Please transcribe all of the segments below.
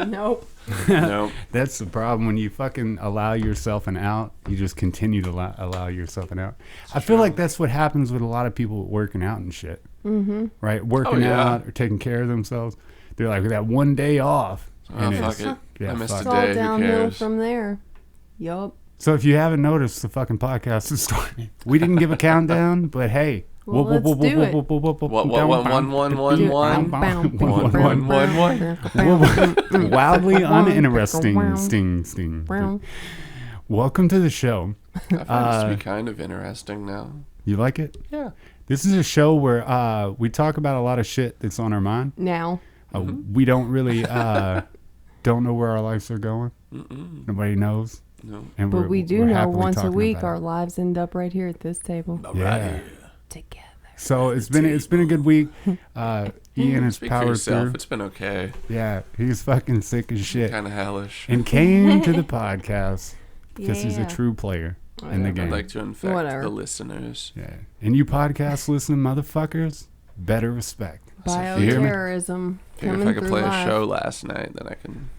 Nope. Nope. That's the problem. When you fucking allow yourself an out, you just continue to allow yourself an out. I feel like that's what happens with a lot of people working out and shit. Mm-hmm. Right? Working out or taking care of themselves. They're like, that one day off. Oh, fuck it. Yeah, I missed It's a all day. Who downhill cares? from there. Yup. So if you haven't noticed, the fucking podcast is starting. We dildn't give a countdown, but hey. Well, let's do it. Wildly uninteresting. Sting. Welcome to the show. I find this to be kind of interesting now. You like it? Yeah. This is a show where we talk about a lot of shit that's on our mind. Now. We don't really don't know where our lives are going. Nobody knows. No. And But we do know once a week about our it. lives end up right here at this table. Yeah. Together. So it's been a good week. Ian has Speak for powered yourself. through. It's been okay. Yeah, he's fucking sick as shit. Kind of hellish. And came to the podcast because he's a Yeah. true player in the I'd game. like to infect Whatever. the listeners. Yeah. And you podcast listening motherfuckers, better respect. Bioterrorism. Figure if Coming I could through play live. a show last night, then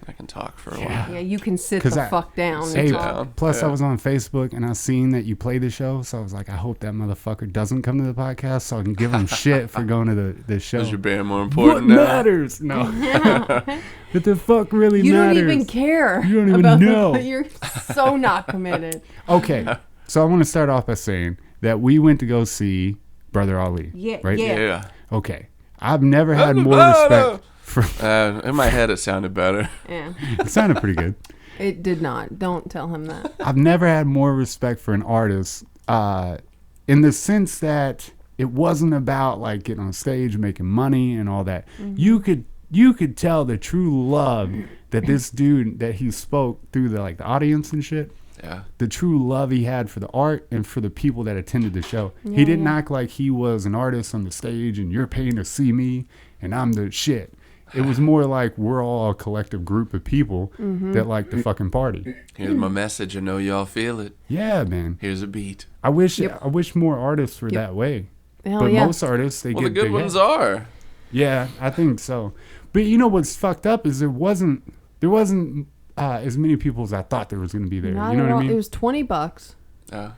I can talk for a while. Yeah, you can sit 'Cause the fuck down and Hey, talk. plus Yeah. I was on Facebook and I seen that you play the show, so I was like, I hope that motherfucker doesn't come to the podcast so I can give him shit for going to the show. Is your band more What important now? matters? No. What the fuck really You matters? don't even care. You don't even about know. You're so not committed. Okay, so I want to start off by saying that we went to go see Brother Ali. Yeah, right? yeah. Yeah. Okay, I've never had more respect for. In my head, it sounded better. Yeah. It sounded pretty good. It did not. Don't tell him that. I've never had more respect for an artist, in the sense that it wasn't about like getting on stage, making money, and all that. Mm-hmm. You could tell the true love that this dude that he spoke through the audience and shit. Yeah. The true love he had for the art and for the people that attended the show. Yeah, He didn't yeah. act like he was an artist on the stage and you're paying to see me and I'm the shit. It was more like we're all a collective group of people that like the fucking party. Here's my message. I know y'all feel it. Yeah, man. Here's a beat. I wish more artists were that way. Hell But yeah. most artists, they Well, get the good big ones heads. are. Yeah, I think so. But you know what's fucked up is there wasn't as many people as I thought there was going to be there. Not You know a what I lot. mean? It was $20. Yeah.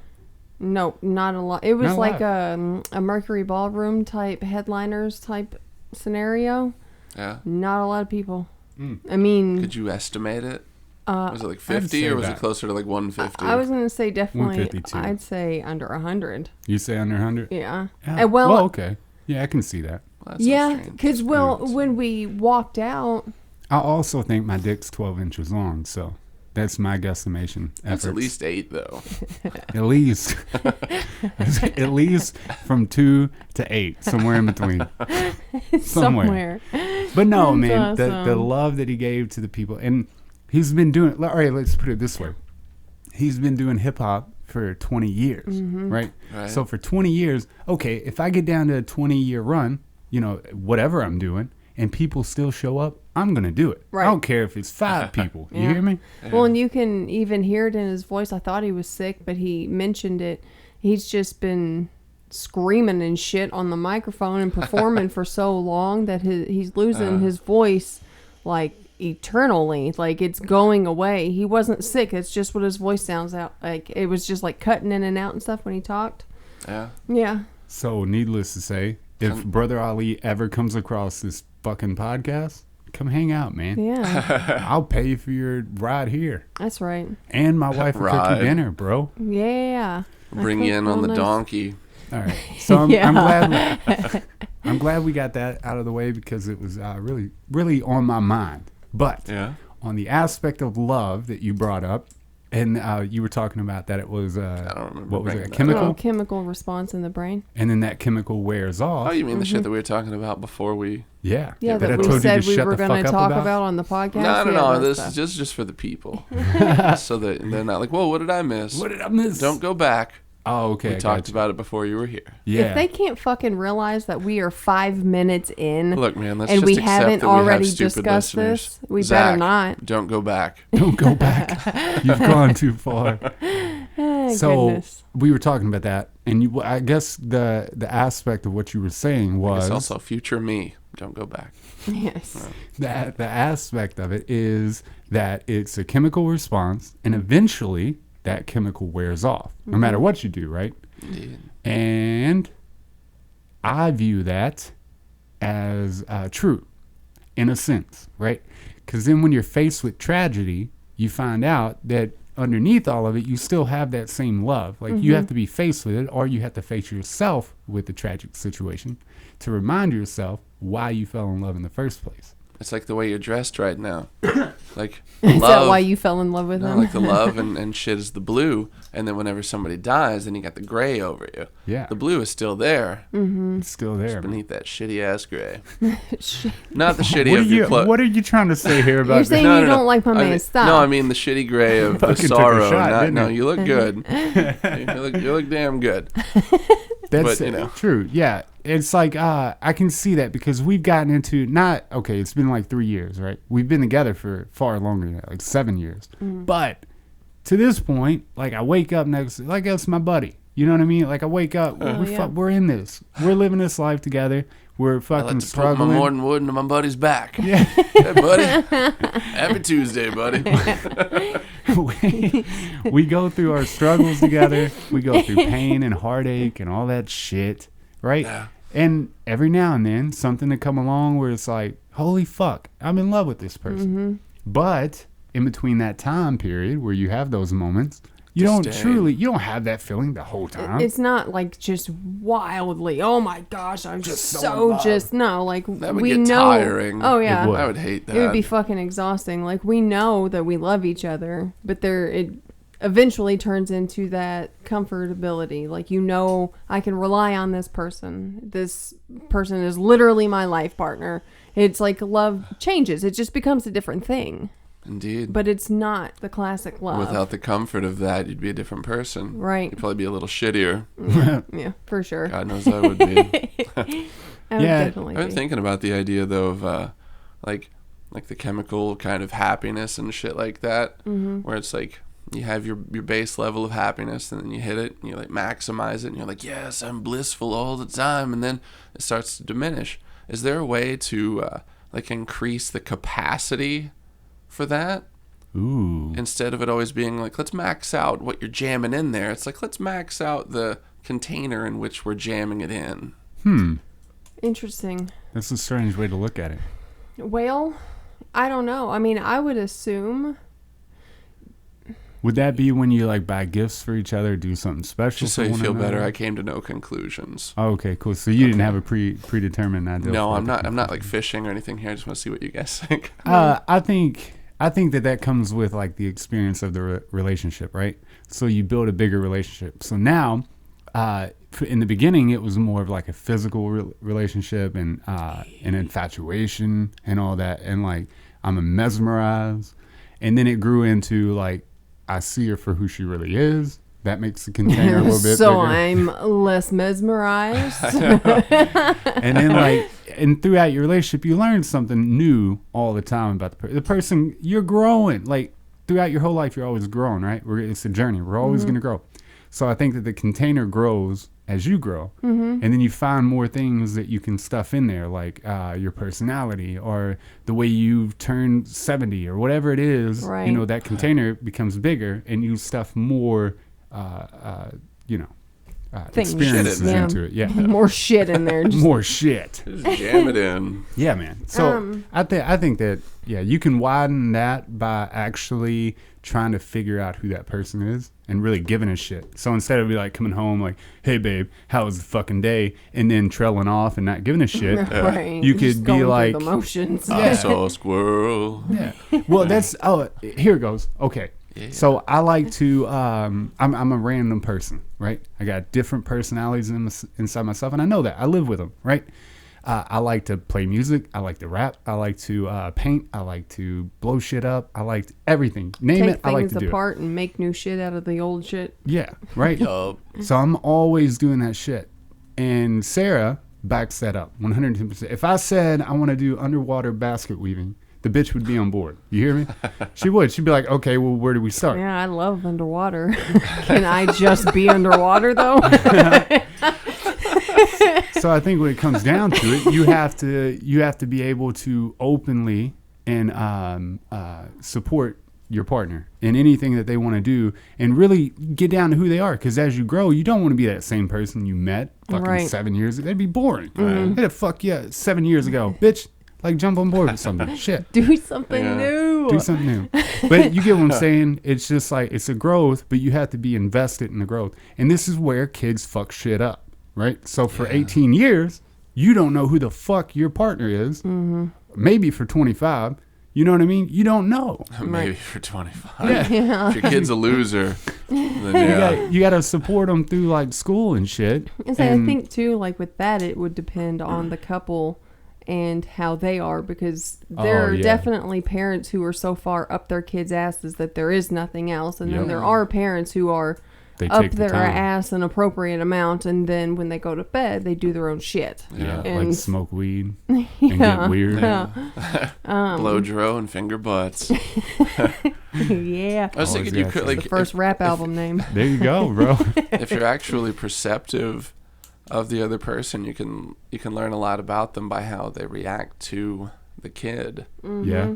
No, not a lot. It was Not a like lot. a Mercury Ballroom type headliners type scenario. Yeah. Not a lot of people. I mean, Could you estimate it? Uh, Was it like I'd 50 say or was that. it closer to like 150? I was gonna say definitely. 152. I'd say under 100. You say under 100? Yeah. Yeah. Well, okay. Yeah, I can see that. Well, that's so yeah, strange. because when we walked out, I also think my dick's 12 inches long, so that's my guesstimation. That's efforts. at least 8 though. At least. At least from 2 to 8, somewhere in between. somewhere. But no, That's man, the awesome. love that he gave to the people, and he's been doing. All right, let's put it this way: he's been doing hip hop for 20 years, Mm-hmm. right? Right. So for 20 years, okay, if I get down to a 20-year run, whatever I'm doing, and people still show up, I'm gonna do it. Right. I don't care if it's 5 people. You Yeah. hear me? Well, and you can even hear it in his voice. I thought he was sick, but he mentioned it. He's just been screaming and shit on the microphone and performing for so long that he's losing his voice like eternally. Like it's going away. He wasn't sick. It's just what his voice sounds out like. It was just like cutting in and out and stuff when he talked. Yeah. Yeah. So, needless to say, if Brother Ali ever comes across this fucking podcast, come hang out, man. Yeah. I'll pay you for your ride here. That's right. And my wife will cook Ride. you dinner, bro. Yeah. Bring you in on the donkey. All right. So I'm Yeah. glad we got that out of the way because it was really, really on my mind. But Yeah. on the aspect of love that you brought up, and you were talking about that it was I don't remember what was it, bringing a that chemical, Little chemical response in the brain. and then that chemical wears off. Oh, you mean the shit that we were talking about before we... Yeah. Yeah, that I that we told you said to we shut were the going to fuck up talk about on the podcast. No, Yeah, that this stuff. is just for the people. So that they're not like, whoa, what did I miss? What did I miss? Don't go back. Oh, okay. We I talked got you. about it before you were here. Yeah. If they can't fucking realize that we are 5 minutes in Look, man, let's and just we accept haven't that we already have stupid discussed listeners. this, we Zach, better not. Don't go back. Don't go back. You've gone too far. Hey, So goodness. we were talking about that, and I guess the aspect of what you were saying was It's also future me. Don't go back. Yes. that the aspect of it is that it's a chemical response, and eventually that chemical wears off, no matter what you do, right? Indeed. And I view that as true, in a sense, right? Because then when you're faced with tragedy, you find out that underneath all of it, you still have that same love. Like you have to be faced with it, or you have to face yourself with the tragic situation to remind yourself why you fell in love in the first place. It's like the way you're dressed right now. Like Is love, that why you fell in love with no, him? like the love and shit is the blue, and then whenever somebody dies, then you got the gray over you. Yeah. The blue is still there, It's still there. just man. beneath that shitty ass gray. Not the shitty What are of your you clothes. What are you trying to say here about You're saying No, you no, no. don't like my I man's mean, style. No, I mean the shitty gray of the Fucking took a sorrow. shot, Not, didn't no, you? you look good. you look damn good. That's But, you know. true. Yeah. It's like, I can see that because we've gotten into it's been like 3 years, right? We've been together for far longer than that, like 7 years. But to this point, like I wake up next, like that's my buddy. You know what I mean? Like I wake up, we're in this. We're living this life together. We're I fucking like to put struggling. my morning wood into my buddy's back. Yeah. Hey, buddy. Happy Tuesday, buddy. we go through our struggles together. We go through pain and heartache and all that shit, right? Yeah. And every now and then, something to come along where it's like, holy fuck, I'm in love with this person. But in between that time period where you have those moments, you don't have that feeling the whole time. It's not like just wildly, oh my gosh, I'm just so in so love. no, like That would we get know. tiring. Oh yeah. It would. I would hate that. It would be fucking exhausting. Like we know that we love each other, but it eventually turns into that comfortability. Like I can rely on this person. This person is literally my life partner. It's like love changes. It just becomes a different thing. Indeed. But it's not the classic love. Without the comfort of that, you'd be a different person. Right. You'd probably be a little shittier. Yeah, for sure. God knows I would be. I would Yeah. definitely I've been be. thinking about the idea though of like the chemical kind of happiness and shit like that, where it's like you have your base level of happiness and then you hit it and you like maximize it and you're like, yes, I'm blissful all the time, and then it starts to diminish. Is there a way to like increase the capacity for that? Ooh. Instead of it always being like, let's max out what you're jamming in there, it's like, let's max out the container in which we're jamming it in. Interesting. That's a strange way to look at it. Well, I don't know. I mean, I would assume. Would that be when you like buy gifts for each other, do something special? Just so for you one feel better, another? I came to no conclusions. Oh, okay, cool. So you didn't have a predetermined idea. No, for I'm it. not like fishing or anything here. I just want to see what you guys think. I think that comes with like the experience of the relationship, right? So you build a bigger relationship. So now, in the beginning, it was more of like a physical relationship and an infatuation and all that, and like I'm mesmerized, and then it grew into like I see her for who she really is. That makes the container a little bit So bigger. I'm less mesmerized. And then like, and throughout your relationship, you learn something new all the time about the person. You're growing. Like throughout your whole life, you're always growing, right? It's a journey. We're always going to grow. So I think that the container grows as you grow, and then you find more things that you can stuff in there, like your personality or the way you turn 70 or whatever it is. Right. You know, that container becomes bigger, and you stuff more, Things. experiences Shit in into it. Yeah. More shit in there. Just, More shit. Just jam it in. Yeah, man. So I think that you can widen that by actually trying to figure out who that person is and really giving a shit. So instead of be like coming home like, hey babe, how was the fucking day, and then trailing off and not giving a shit, right. you Just could going be through like, the motions. I saw a squirrel. yeah. Well, that's here it goes. Okay. Yeah. So I like to I'm a random person, right? I got different personalities inside myself, and I know that. I live with them, right? I like to play music. I like to rap. I like to paint. I like to blow shit up. I like everything. Name Take it, I like things to do it. apart and make new shit out of the old shit. Yeah, right? Yup. So I'm always doing that shit. And Sarah backs that up 110%. If I said I want to do underwater basket weaving, the bitch would be on board. You hear me? She would. She'd be like, okay, well, where do we start? Yeah, I love underwater. Can I just be underwater though? So I think when it comes down to it, you have to be able to openly and support your partner in anything that they want to do, and really get down to who they are. Because as you grow, you don't want to be that same person you met fucking 7 years ago. That'd be boring. Hey, the fuck yeah, 7 years ago, bitch. Like, jump on board with something. Shit. Do something new. Do something new. But you get what I'm saying? It's just like, it's a growth, but you have to be invested in the growth. And this is where kids fuck shit up, right? So for 18 years, you don't know who the fuck your partner is. Mm-hmm. Maybe for 25. You know what I mean? You don't know. Maybe for 25. Yeah. If your kid's a loser, then You got to support them through, like, school and shit. And so I think, too, like, with that, it would depend on the couple and how they are, because there are definitely parents who are so far up their kids' asses that there is nothing else, and then there are parents who are up their ass an appropriate amount, and then when they go to bed they do their own shit. And like smoke weed and get weird. Blow dro and finger butts. Yeah, I was thinking you could, like, the first rap album name. There you go, bro. If you're actually perceptive of the other person, you can learn a lot about them by how they react to the kid. Mm-hmm. Yeah,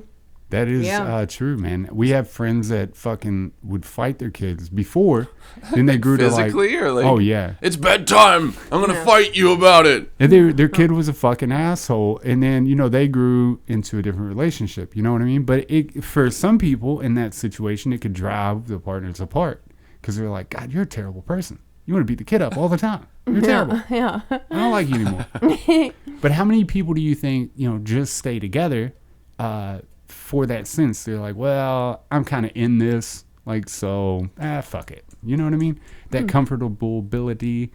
that is true, man. We have friends that fucking would fight their kids before, then they grew to like, physically, or like, oh yeah, it's bedtime, I'm gonna fight you about it. And their kid was a fucking asshole, and then, you know, they grew into a different relationship. You know what I mean? But for some people in that situation, it could drive the partners apart, because they're like, God, you're a terrible person. You want to beat the kid up all the time. You're terrible. Yeah. I don't like you anymore. But how many people do you think, you know, just stay together for that sense? They're like, well, I'm kind of in this, like, so, fuck it. You know what I mean? That comfortability.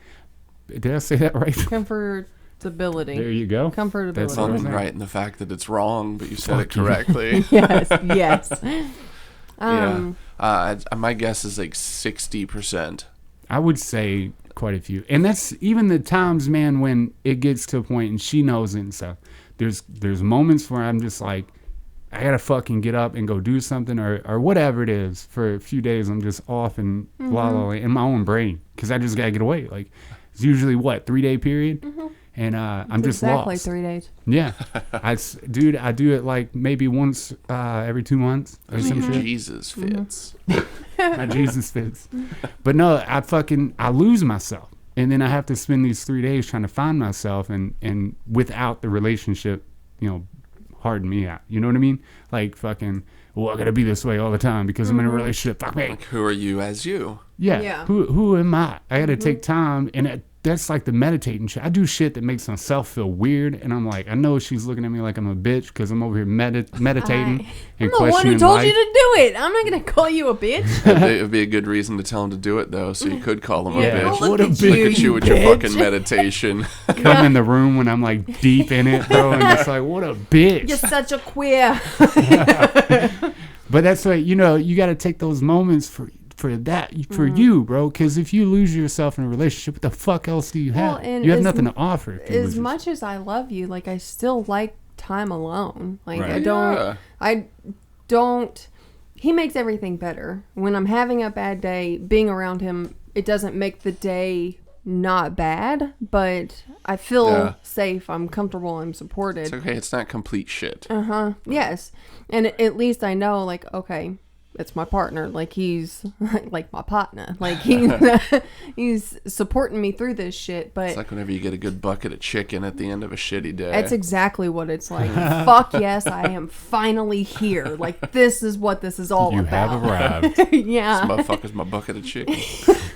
Did I say that right? Comfortability. There you go. Comfortability. That's not right in the fact that it's wrong, but you said it correctly. Yes. My guess is like 60%. I would say quite a few. And that's even the times, man, when it gets to a point and she knows it and stuff. There's moments where I'm just like, I gotta fucking get up and go do something, or whatever it is. For a few days, I'm just off and la in my own brain, because I just gotta get away. Like, it's usually 3-day period, and I'm just exactly lost. 3 days. Yeah, I do it like maybe once every 2 months or some shit. Jesus fits. My Jesus fits. But no, I lose myself, and then I have to spend these 3 days trying to find myself, and without the relationship, you know, harden me out. You know what I mean? Like, fucking, well, I gotta be this way all the time because I'm in a relationship. Fuck me. Like, who are you as you? Yeah. Who am I? I gotta take time, and that's like the meditating shit. I do shit that makes myself feel weird, and I'm like, I know she's looking at me like I'm a bitch because I'm over here meditating and questioning life. I'm the one who told you to do it. I'm not gonna call you a bitch. It would be a good reason to tell him to do it, though, so you could call him a bitch. What a bitch. Look at you with your fucking meditation. Come in the room when I'm like deep in it, bro, and it's like, what a bitch. You're such a queer. But that's like, you know, you got to take those moments for you, bro, because if you lose yourself in a relationship, what the fuck else do you have? You have nothing to offer. As much as I love you, like, I still like time alone. Like, right. I don't he makes everything better. When I'm having a bad day, being around him, it doesn't make the day not bad, but I feel safe, I'm comfortable, I'm supported. It's okay, it's not complete shit. Yes. And at least I know, like, okay, it's my partner. Like, he's like my partner. Like, he's supporting me through this shit. But it's like whenever you get a good bucket of chicken at the end of a shitty day. That's exactly what it's like. Fuck yes, I am finally here. Like, this is what this is all about. You have arrived. Yeah. This motherfucker's my bucket of chicken.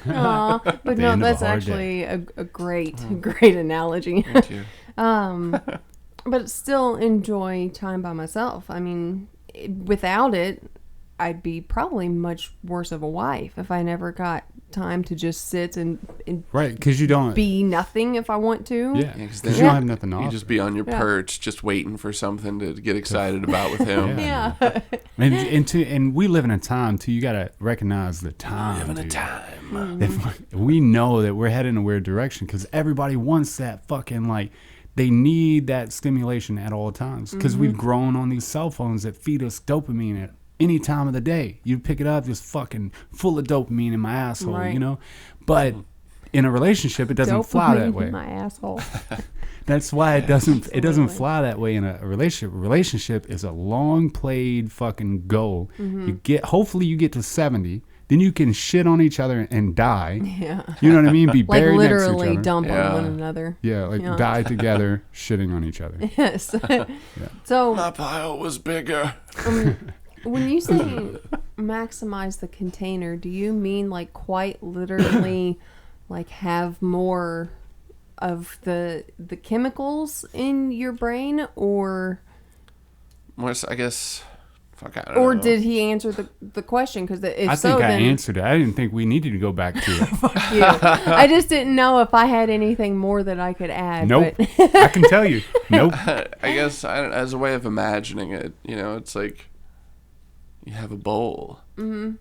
Aw, but no, that's actually a great analogy. Thank you. But still enjoy time by myself. I mean, without it, I'd be probably much worse of a wife if I never got time to just sit and right, because you don't be nothing if I want to. Yeah, because you don't have nothing to offer. You just be on your perch, just waiting for something to get excited about with him. Yeah. And we live in a time too. You gotta recognize the time. We live in a time. If we know that we're heading in a weird direction because everybody wants that fucking like they need that stimulation at all times because we've grown on these cell phones that feed us dopamine at any time of the day. You pick it up, just fucking full of dopamine in my asshole, Right. you know? But in a relationship, it doesn't fly that way. In my asshole. That's why it doesn't Absolutely. fly that way in a relationship. A relationship is a long played fucking goal. Hopefully you get to 70, then you can shit on each other and die. Yeah. You know what I mean? Be Like buried next to literally each other. dump Yeah. on one another. Yeah, like Yeah. die together, shitting on each other. Yes. So My pile was bigger. when you say maximize the container, do you mean like quite literally like have more of the chemicals in your brain, or I guess. Fuck, I don't know. or did he answer the question? Because if I so, think I then answered it. I didn't think we needed to go back to it. fuck you. I just didn't know if I had anything more that I could add. Nope. But I can tell you. Nope. I guess as a way of imagining it, you know, it's like you have a bowl, and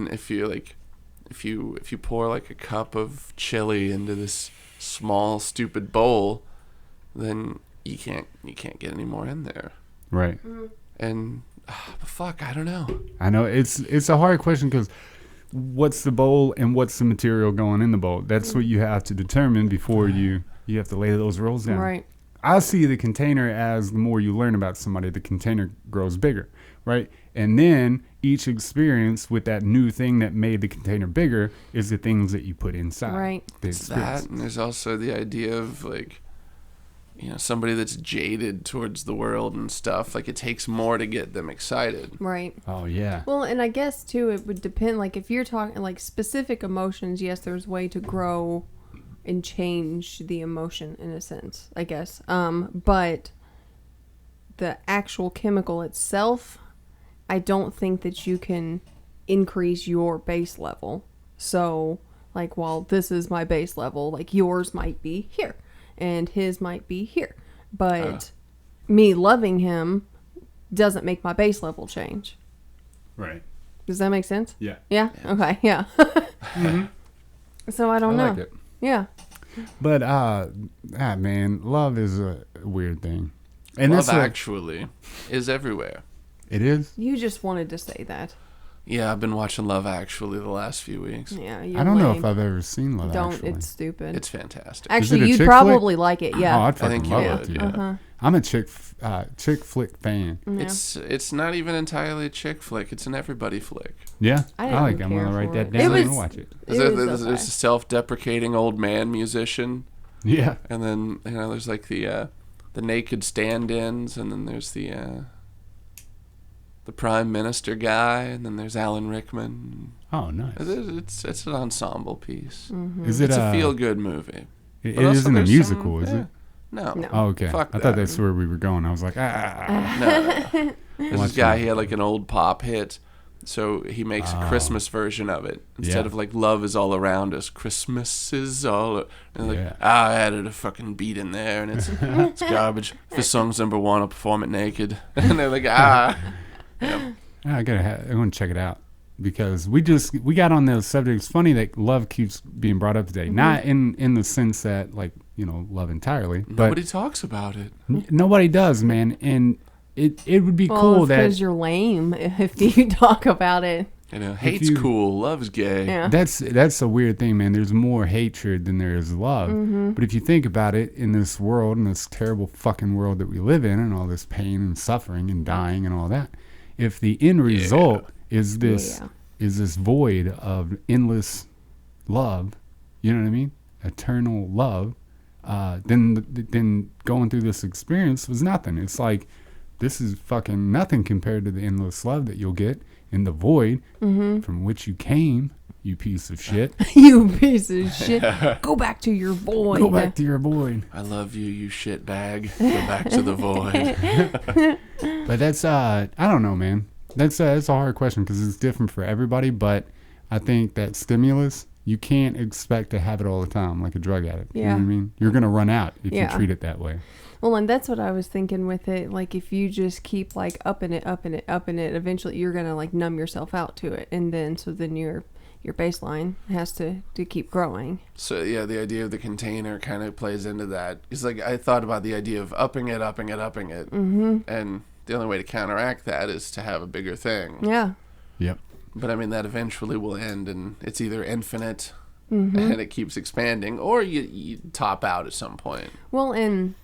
if you pour like a cup of chili into this small stupid bowl, then you can't get any more in there. Right. And fuck, I don't know. I know it's a hard question because what's the bowl and what's the material going in the bowl? That's what you have to determine before you have to lay those rules down. right. I see the container as the more you learn about somebody, the container grows bigger, right? And then each experience with that new thing that made the container bigger is the things that you put inside. Right. The It's experience. that, and there's also the idea of like, you know, somebody that's jaded towards the world and stuff. Like, it takes more to get them excited. Right. Oh yeah. Well, and I guess too, it would depend. Like if you're talking like specific emotions, yes, there's a way to grow and change the emotion in a sense, I guess. But the actual chemical itself, I don't think that you can increase your base level. So, like, while this is my base level, like yours might be here and his might be here. But me loving him doesn't make my base level change. Right. Does that make sense? Yeah. Yeah? Okay, yeah. So I don't know. like it. Yeah. But man, love is a weird thing. And Love that's Actually is everywhere. it is. You just wanted to say that. Yeah, I've been watching Love Actually the last few weeks. Yeah, you're I don't know lame. if I've ever seen Love Don't. Actually. It's stupid. It's fantastic. Actually, a you'd chick probably like it. Oh, Yeah. I'd fucking think you love would, it. yeah. Uh-huh. I'm a chick flick fan. Yeah. It's not even entirely a chick flick. It's an everybody flick. Yeah, I I like it. didn't I'm gonna care write for that it. down It and was- watch it. It There's was a okay. self-deprecating old man musician, Yeah. and then there's like the naked stand-ins, and then there's the prime minister guy, and then there's Alan Rickman. Oh, nice. It's an ensemble piece. Mm-hmm. Is it It's a feel-good movie. It but also isn't a there's musical, some- is yeah. it? No. No. Oh, okay. Fuck I thought that. that's where we were going. I was like, No. There's Watch this guy, it. he had like an old pop hit, so he makes a Christmas version of it. Instead Yeah. of like love is all around us, Christmas is all, and like, Yeah. I added a fucking beat in there, and it's garbage. If this song's number one, I'll perform it naked. And they're like, Yeah. I'm gonna check it out because we got on the subject. It's funny that love keeps being brought up today, not in the sense that like love entirely, but Nobody talks about it. nobody does, man. And it would be Well, cool it's that because you're lame if you talk about it. Hate's you- cool, love's gay. Yeah. that's a weird thing, man. There's more hatred than there is love. Mm-hmm. But if you think about it, in this world, in this terrible fucking world that we live in, and all this pain and suffering and dying and all that, if the end result is this void of endless love, you know what I mean? Eternal love, then going through this experience was nothing. It's like this is fucking nothing compared to the endless love that you'll get in the void from which you came, you piece of shit. You piece of shit. Go back to your void. Go back to your void. I love you, you shit bag. Go back to the void. But that's I don't know, man. That's a hard question because it's different for everybody. But I think that stimulus, you can't expect to have it all the time like a drug addict. You know Yeah. what I mean? You're gonna run out if Yeah. you treat it that way. Well, and that's what I was thinking with it. Like, if you just keep, like, upping it, eventually you're going to, like, numb yourself out to it. And then, so then you're your baseline has to keep growing. So yeah, the idea of the container kind of plays into that. It's like I thought about the idea of upping it, and the only way to counteract that is to have a bigger thing. Yeah. Yep. But I mean, that eventually will end, and it's either infinite and it keeps expanding, or you top out at some point. Well, and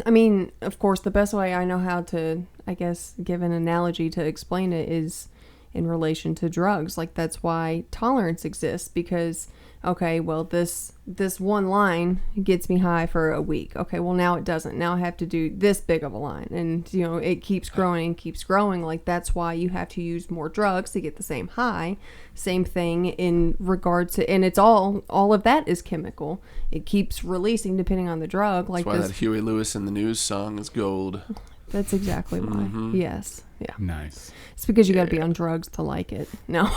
I mean, of course, the best way I know how to, I guess, give an analogy to explain it is in relation to drugs. Like, that's why tolerance exists, because, okay, well, this one line gets me high for a week. Okay, well, now it doesn't. Now I have to do this big of a line. And, you know, it keeps growing and keeps growing. Like, that's why you have to use more drugs to get the same high. Same thing in regards to, and it's all of that is chemical. It keeps releasing depending on the drug. Like, that's why that Huey Lewis in the News song is gold. That's exactly why. Yes. Yeah. Nice. It's because you got to be on drugs to like it. No.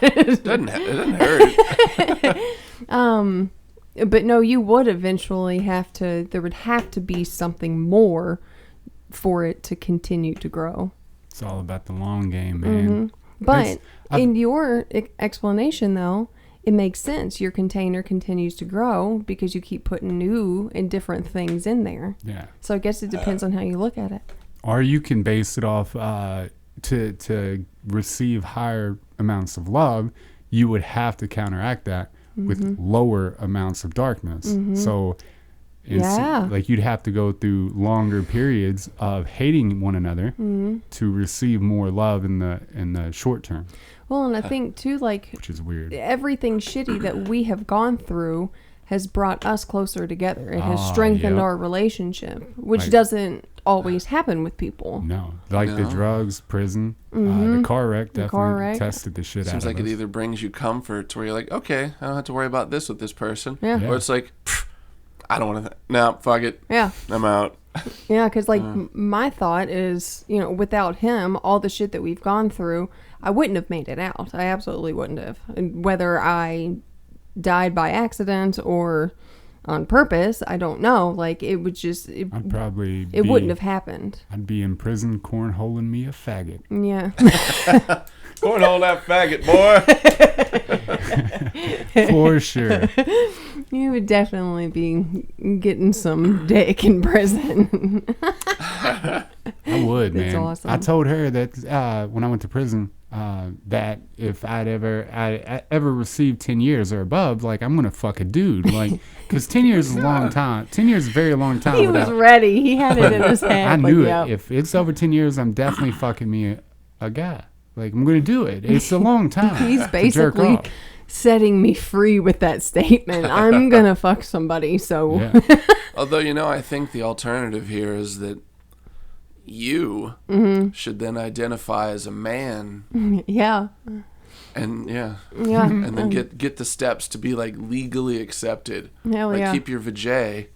It doesn't hurt. But no, you would eventually have to, there would have to be something more for it to continue to grow. It's all about the long game, man. But in your explanation, though, it makes sense. Your container continues to grow because you keep putting new and different things in there. Yeah. So I guess it depends on how you look at it. Or you can base it off to receive higher amounts of love, you would have to counteract that with lower amounts of darkness. So like you'd have to go through longer periods of hating one another to receive more love in the short term. Well, and I think too, like, which is weird. Everything shitty that we have gone through has brought us closer together. It has strengthened our relationship, which doesn't always happen with people. No, like the drugs, prison, the car wreck definitely tested the shit out of us. Seems like it either brings you comfort to where you're like, okay, I don't have to worry about this with this person. Yeah. Or it's like, I don't want to. No, fuck it. Yeah. I'm out. Yeah, because like my thought is, you know, without him, all the shit that we've gone through, I wouldn't have made it out. I absolutely wouldn't have. And whether I died by accident or on purpose, I don't know. Like, it would just, it wouldn't have happened. I'd be in prison cornholing me a faggot. Yeah. Cornhole that faggot, boy. For sure. You would definitely be getting some dick in prison. I would, man. That's awesome. I told her that when I went to prison, that if I ever received 10 years or above, like, I'm gonna fuck a dude, like, because 10 years is a long time. 10 years is a very long time. He was ready. He had it in his head. I knew it. If it's over 10 years, I'm definitely fucking me a guy. Like, I'm gonna do it. It's a long time. He's basically setting me free with that statement. I'm gonna fuck somebody. So, although, you know, I think the alternative here is that you should then identify as a man. Yeah. And and then get the steps to be like legally accepted. Hell like keep your vajay,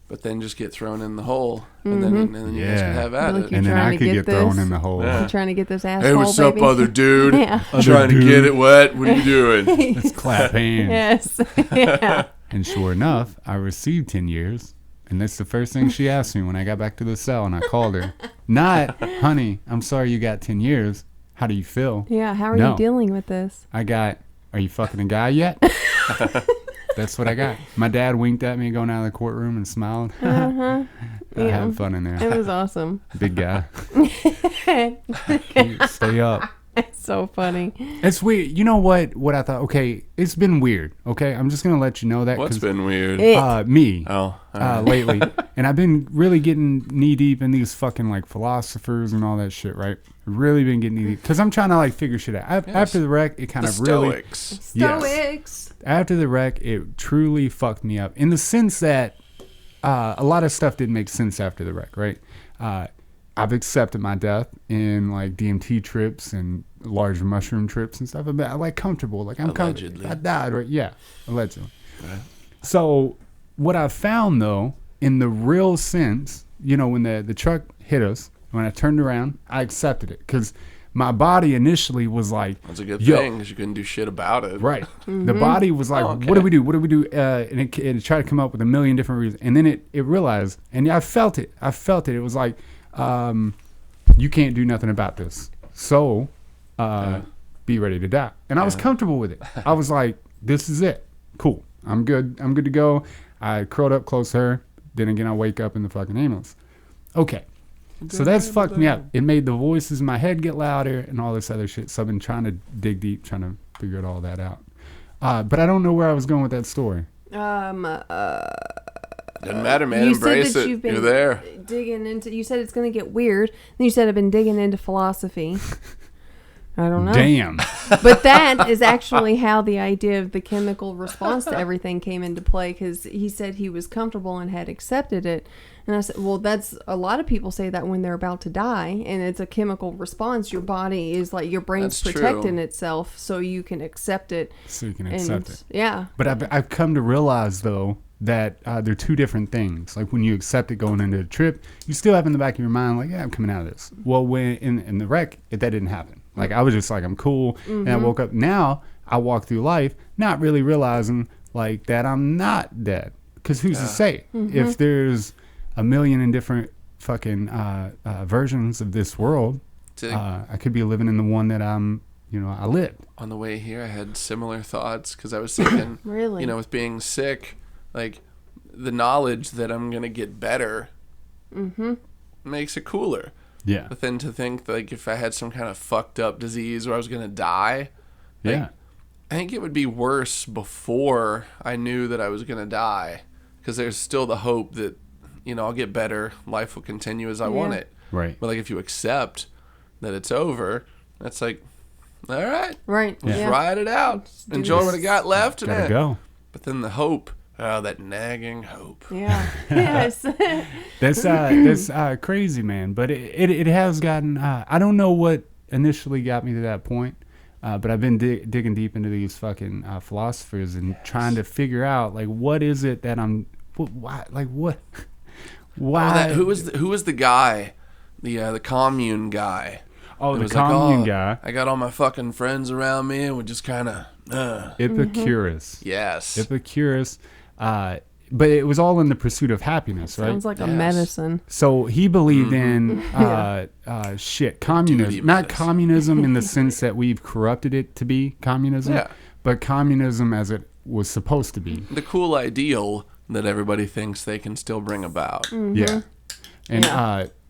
but then just get thrown in the hole, and then you guys can have at it. And then I could get thrown in the hole. You're trying to get this asshole. Hey, what's up, other dude? Yeah. Trying to get it wet. What are you doing? Let's clap hands. Yes. Yeah. And sure enough, I received 10 years. And that's the first thing she asked me when I got back to the cell, and I called her. Not, honey, I'm sorry you got 10 years. How do you feel? Yeah, how are you dealing with this? I got, are you fucking a guy yet? That's what I got. My dad winked at me going out of the courtroom and smiled. I had fun in there. It was awesome. Big guy. Stay up. It's so funny. It's weird. You know what I thought? Okay, it's been weird. Okay, I'm just going to let you know that. What's been weird? Me. Oh. Lately. And I've been really getting knee deep in these fucking like philosophers and all that shit, right? Really been getting knee deep. Because I'm trying to like figure shit out. After the wreck, it kind of really... Stoics. Yes. After the wreck, it truly fucked me up. In the sense that a lot of stuff didn't make sense after the wreck, right? I've accepted my death in like DMT trips and large mushroom trips and stuff. I'm like comfortable. Like I'm comfortable. I died, right? Yeah, allegedly. Right. So what I found though, in the real sense, you know, when the truck hit us, when I turned around, I accepted it because my body initially was like, that's a good thing because you couldn't do shit about it. Right. The body was like, what do we do? What do we do? And it tried to come up with a million different reasons. And then it realized, and I felt it. It was like, you can't do nothing about this. So be ready to die. And I was comfortable with it. I was like, this is it. Cool. I'm good. I'm good to go. I curled up close to her. Then again, I wake up in the fucking ambulance. Okay. So that's fucked me up. It made the voices in my head get louder and all this other shit. So I've been trying to dig deep, trying to figure all that out. But I don't know where I was going with that story. Doesn't matter, man. Embrace it. You're there. Digging into. You said it's going to get weird. Then you said I've been digging into philosophy. I don't know. Damn. But that is actually how the idea of the chemical response to everything came into play, because he said he was comfortable and had accepted it. And I said, well, that's a lot of people say that when they're about to die, and it's a chemical response. Your body is like, your brain's protecting itself so you can accept it. So you can accept it. Yeah. But I've come to realize, though, that they're two different things. Like when you accept it going into the trip, you still have in the back of your mind, like, yeah, I'm coming out of this. Well, when in the wreck, that didn't happen. Like I was just like, I'm cool. And I woke up. Now I walk through life not really realizing like that I'm not dead. Because who's to say? If there's a million and different fucking versions of this world, I could be living in the one that I lived. On the way here, I had similar thoughts because I was thinking, really? With being sick, like the knowledge that I'm going to get better makes it cooler. Yeah. But then to think, like, if I had some kind of fucked up disease where I was going to die, I think it would be worse before I knew that I was going to die. Because there's still the hope that, I'll get better. Life will continue as I want it. Right. But, like, if you accept that it's over, that's like, all right. Right. Let's ride it out. Enjoy what I got left. Gotta go. But then the hope. Oh, that nagging hope. Yeah. Yes. That's crazy, man. But it has gotten. I don't know what initially got me to that point, but I've been digging deep into these fucking philosophers and trying to figure out like what is it that I'm. Why? Like what? Why? Who was the guy? The commune guy. Oh, the commune guy. I got all my fucking friends around me, and we just kind of. Epicurus. Yes. Epicurus. But it was all in the pursuit of happiness, right? Sounds like a medicine. So he believed in communism. Not communism in the sense that we've corrupted it to be communism, but communism as it was supposed to be. The cool ideal that everybody thinks they can still bring about. Yeah.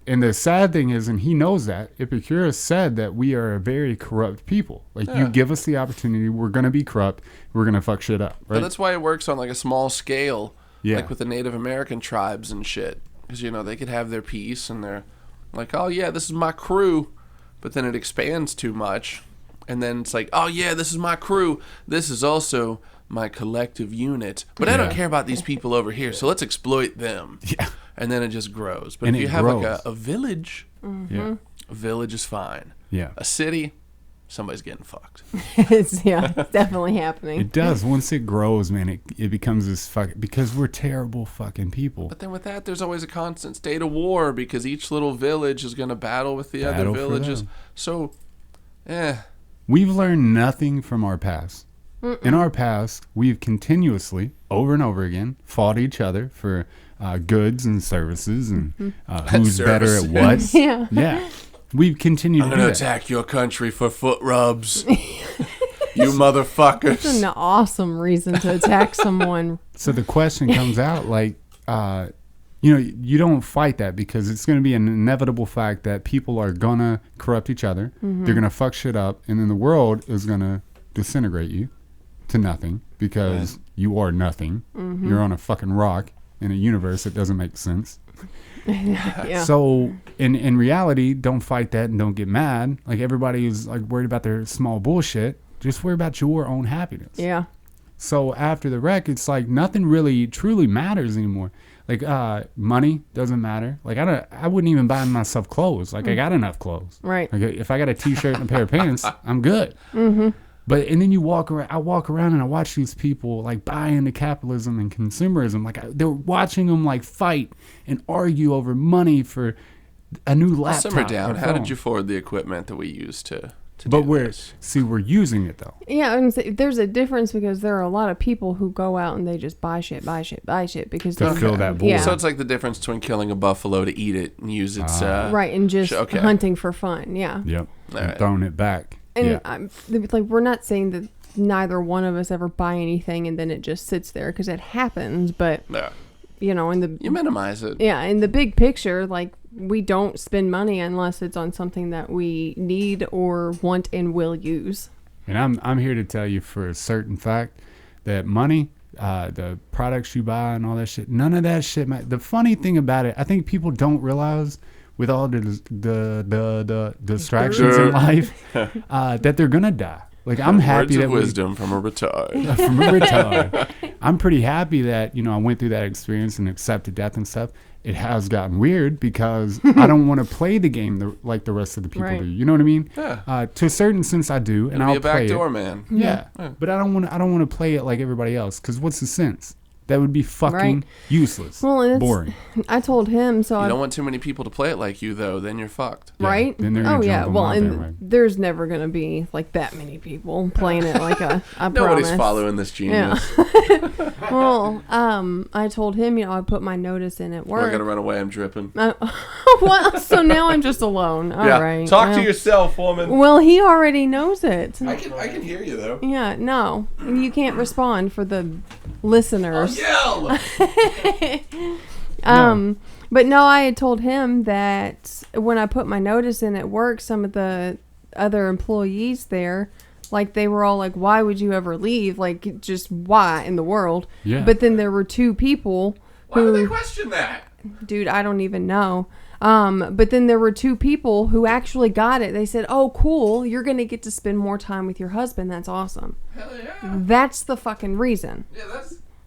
And the sad thing is, and he knows that, Epicurus said that we are a very corrupt people. Like, you give us the opportunity, we're going to be corrupt, we're going to fuck shit up, right? But that's why it works on, like, a small scale, like with the Native American tribes and shit. Because, they could have their peace, and they're like, oh, yeah, this is my crew. But then it expands too much. And then it's like, oh, yeah, this is my crew. This is also my collective unit. But I don't care about these people over here, so let's exploit them. Yeah. And then it just grows. But if you have like a village, a village is fine. Yeah. A city, somebody's getting fucked. It's definitely happening. It does. Once it grows, man, it becomes this because we're terrible fucking people. But then with that, there's always a constant state of war because each little village is going to battle with the other villages. So, We've learned nothing from our past. In our past, we've continuously, over and over again, fought each other for goods and services and who's better at what. Yeah. We've continued to do that. I'm going to attack your country for foot rubs. You motherfuckers. That's an awesome reason to attack someone. So the question comes out like, you don't fight that because it's going to be an inevitable fact that people are going to corrupt each other. They're going to fuck shit up. And then the world is going to disintegrate you to nothing because you are nothing. You're on a fucking rock in a universe that doesn't make sense. So in reality, don't fight that and don't get mad. Like everybody is like worried about their small bullshit. Just worry about your own happiness. Yeah. So after the wreck, it's like nothing really truly matters anymore. Like money doesn't matter. Like I wouldn't even buy myself clothes. Like I got enough clothes. Right. Like if I got a t-shirt and a pair of pants, I'm good. But and then you walk around. I walk around and I watch these people like buy into capitalism and consumerism. Like they're watching them like fight and argue over money for a new laptop. Simmer down. How did you afford the equipment that we used to but do this? we're using it though. Yeah, and there's a difference because there are a lot of people who go out and they just buy shit because to fill that void. So it's like the difference between killing a buffalo to eat it and use its right, and just hunting for fun. Yeah. Yep. All and right. throwing it back. And like, we're not saying that neither one of us ever buy anything and then it just sits there, because it happens. But you know, you minimize it. Yeah, in the big picture, like, we don't spend money unless it's on something that we need or want and will use. And I'm here to tell you for a certain fact that money, the products you buy and all that shit, none of that shit. The funny thing about it, I think people don't realize, with all the distractions in life, that they're gonna die. Like, I'm happy that wisdom from a retard. From a retard. I'm pretty happy that, you know, I went through that experience and accepted death and stuff. It has gotten weird because I don't want to play the game like the rest of the people do. You know what I mean? Yeah. To a certain sense, I do, and I'll be a play backdoor it. Man. Yeah. But I don't want to play it like everybody else, because what's the sense? That would be fucking useless. Well, and boring. I told him, so you don't want too many people to play it like you, though. Then you're fucked. Right? Then they're gonna jump on well, my and bandwagon. there's never gonna be like that many people playing it like I Nobody's promise. following this genius. Yeah. Well, I told him, you know, I put my notice in at work. We're gonna run away. I'm dripping. Well, so now I'm just alone. All right. Talk to yourself, woman. Well, he already knows it. I can hear you though. Yeah. No, you can't respond for the listeners. Yell. But no, I had told him that when I put my notice in at work, some of the other employees there, like, they were all like, why would you ever leave? Like, just why in the world? Yeah. But then there were two people Why would they question that? Dude, I don't even know. But then there were two people who actually got it. They said, oh, cool, you're going to get to spend more time with your husband. That's awesome. Hell yeah. That's the fucking reason. Yeah,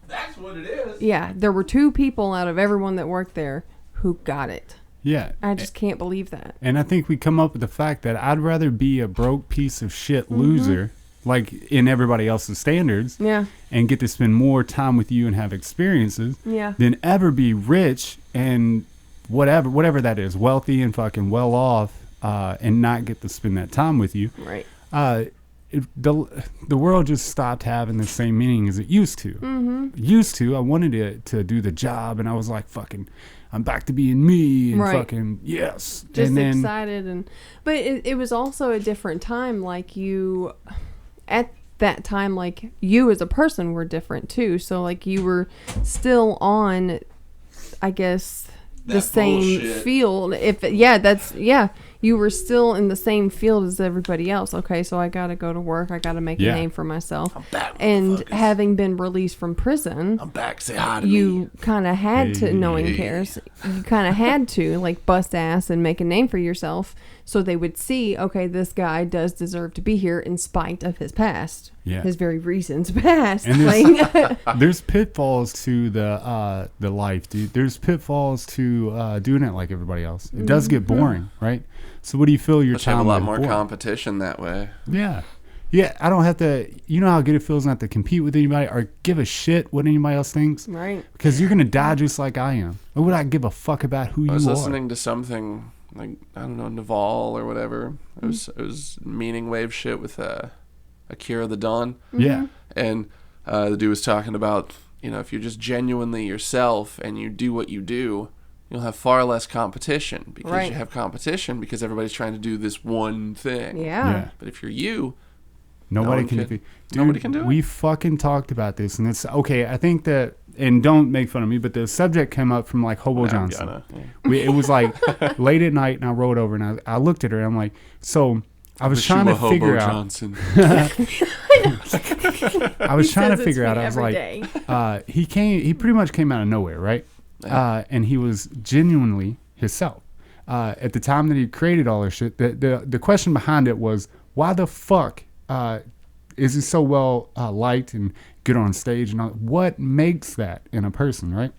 that's what it is. Yeah, there were two people out of everyone that worked there who got it. Yeah. I just can't believe that. And I think we come up with the fact that I'd rather be a broke piece of shit loser, like in everybody else's standards, and get to spend more time with you and have experiences, than ever be rich and whatever that is, wealthy and fucking well off, and not get to spend that time with you. Right. The world just stopped having the same meaning as it used to. Used to, I wanted it to do the job, and I was like, fucking, I'm back to being me, and fucking, yes. Just and then, excited. But it was also a different time. Like, you, at that time, like, you as a person were different too. So, like, you were still on, I guess, the same field. You were still in the same field as everybody else. Okay, so I gotta go to work. I gotta make a name for myself. I'm back, and having been released from prison, I'm back. Say hi to me. You kind of had to. No one cares. You kind of had to, like, bust ass and make a name for yourself, so they would see, okay, this guy does deserve to be here in spite of his past. Yeah. His very recent past. And there's pitfalls to the life, dude. There's pitfalls to doing it like everybody else. It does get boring, right? So what do you feel your time? Have a lot more competition that way. Yeah. I don't have to. You know how good it feels not to compete with anybody or give a shit what anybody else thinks, right? Because you're gonna die just like I am. Why would I give a fuck about who you are? I was listening to something like, I don't know, Naval or whatever. It was meaning wave shit with Akira the Dawn. Yeah. And the dude was talking about, you know, if you're just genuinely yourself and you do what you do, you'll have far less competition, because you have competition because everybody's trying to do this one thing. Yeah. But if you're you, nobody can do it. Nobody can do it. We fucking talked about this, and it's okay. I think that, and don't make fun of me, but the subject came up from like Hobo Johnson. It was like late at night, and I wrote over, and I looked at her, and I'm like, so I was trying to figure out. I was trying to figure out. I was like, he pretty much came out of nowhere, right? And he was genuinely himself. At the time that he created all this shit, the question behind it was, why the fuck is he so well liked and good on stage and all? What makes that in a person, right?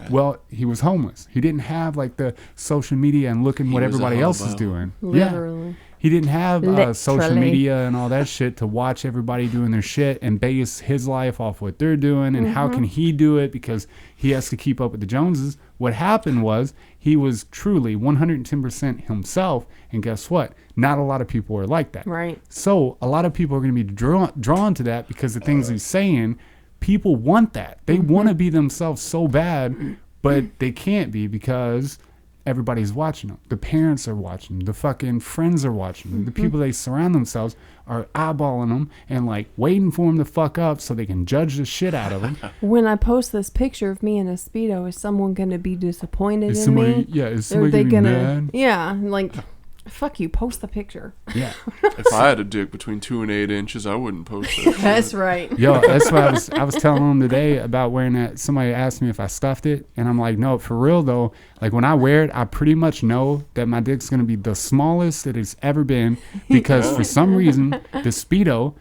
Well, he was homeless. He didn't have like the social media and looking what everybody else is doing. Literally. Yeah. He didn't have social media and all that shit to watch everybody doing their shit and base his life off what they're doing and how can he do it because he has to keep up with the Joneses. What happened was he was truly 110% himself, and guess what? Not a lot of people are like that. Right. So a lot of people are going to be drawn to that because the things he's saying, people want that. They want to be themselves so bad, but they can't be because everybody's watching them. The parents are watching them. The fucking friends are watching them. The people they surround themselves are eyeballing them and like waiting for them to fuck up so they can judge the shit out of them. When I post this picture of me in a Speedo, is someone going to be disappointed Is in somebody, me? yeah, is somebody gonna be mad? Yeah, like, fuck you, post the picture. Yeah. If I had a dick between 2 and 8 inches, I wouldn't post it. That's right. Yo, that's what I was telling them today about wearing that. Somebody asked me if I stuffed it, and I'm like, no, for real though. Like when I wear it, I pretty much know that my dick's gonna be the smallest that it's ever been because for some reason the Speedo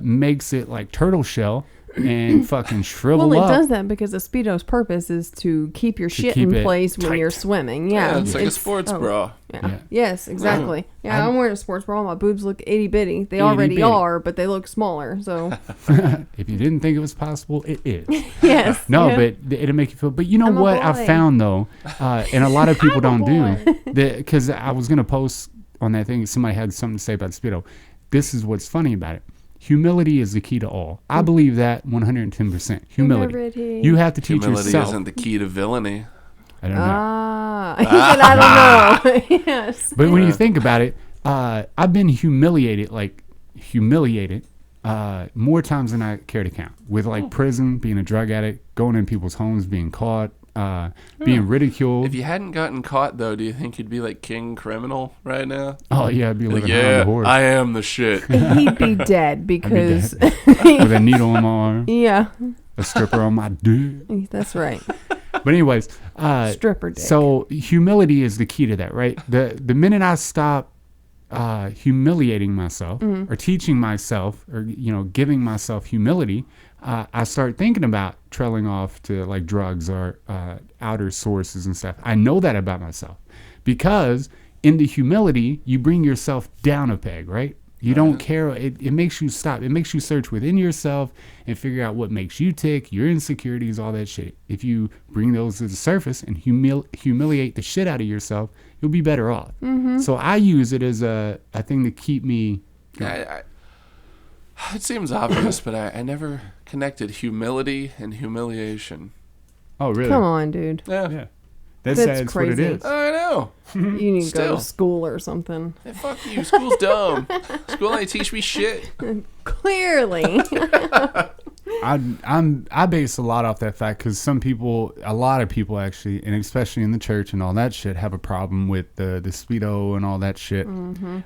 makes it like turtle shell and fucking shrivel Well, up. it does that because the Speedo's purpose is to keep your shit keep in it place when tight. you're swimming. Yeah, It's like a sports bra. Yeah. Yeah. Yes, exactly. Yeah, I'm wearing a sports bra. My boobs look itty bitty. They already Itty-bitty. are, but they look smaller. So If you didn't think it was possible, it is. yes. No, yeah. but it'll make you feel. But you know I'm a what boy. I found though, and a lot of people don't do, boy. because I was gonna post on that thing. Somebody had something to say about Speedo. This is what's funny about it. Humility is the key to all. I believe that 110%. Humility. You have to teach Humility yourself. isn't the key to villainy. I don't know. He said, I don't know. Yes. But when you think about it, I've been humiliated more times than I care to count. With like prison, being a drug addict, going in people's homes, being caught, being ridiculed. If you hadn't gotten caught, though, do you think you'd be like king criminal right now? Oh yeah, I'd be Like, living around yeah, the horse I am the shit. He'd be dead because with a needle in my arm, yeah, a stripper on my dick. that's right. But anyways, Stripper dick. so humility is the key to that, right? The minute I stop humiliating myself or teaching myself or giving myself humility, I start thinking about trailing off to like drugs or outer sources and stuff. I know that about myself because in the humility you bring yourself down a peg, right? You don't care. It makes you stop. It makes you search within yourself and figure out what makes you tick, your insecurities, all that shit. If you bring those to the surface and humiliate the shit out of yourself, you'll be better off. So I use it as a thing to keep me. It seems obvious, but I never connected humility and humiliation. Oh, really? Come on, dude. Yeah. That's That's what it crazy. is. I know. You need to go Still. to school or something. Hey, fuck you. School's dumb. School ain't teach me shit. Clearly. I base a lot off that fact because a lot of people actually, and especially in the church and all that shit, have a problem with the Speedo and all that shit,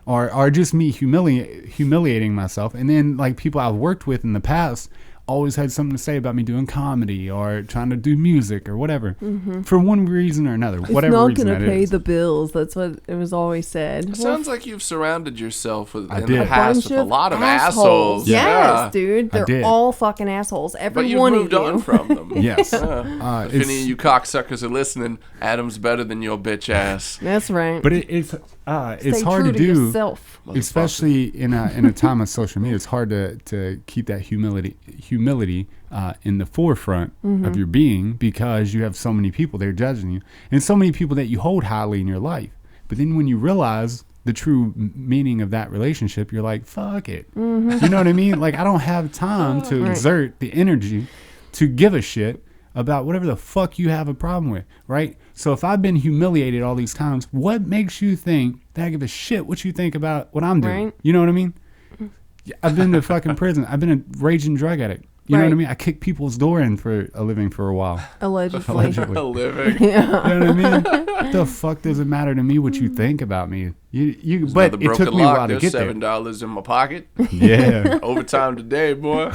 or just me humiliating myself. And then like people I've worked with in the past always had something to say about me doing comedy or trying to do music or whatever for one reason or another, whatever It's reason not that going to pay is. the bills. That's what it was always said. It sounds like you've surrounded yourself in did. the past bunch with a lot of assholes. Yes, Yeah. dude. I did. They're all fucking assholes. Every But you've one moved of you. on from them. Yes. If It's- any of you cocksuckers are listening, Adam's better than your bitch ass. That's right. But it's Stay hard true to do. yourself. Especially in a time of social media, it's hard to keep that humility in the forefront of your being because you have so many people that are judging you and so many people that you hold highly in your life. But then when you realize the true meaning of that relationship, you're like, fuck it. You know what I mean? Like, I don't have time to Right. exert the energy to give a shit about whatever the fuck you have a problem with, right? So if I've been humiliated all these times, what makes you think that I give a shit what you think about what I'm doing? Right. You know what I mean? I've been to fucking prison. I've been a raging drug addict. You know what I Right. mean? I kicked people's door in for a living for a while. Allegedly. Allegedly. A living. You know what I mean? What the fuck does it matter to me what you think about me? But Another it took broken me a lock. while to There's get there. $7 in my pocket. Yeah. Overtime today, boy.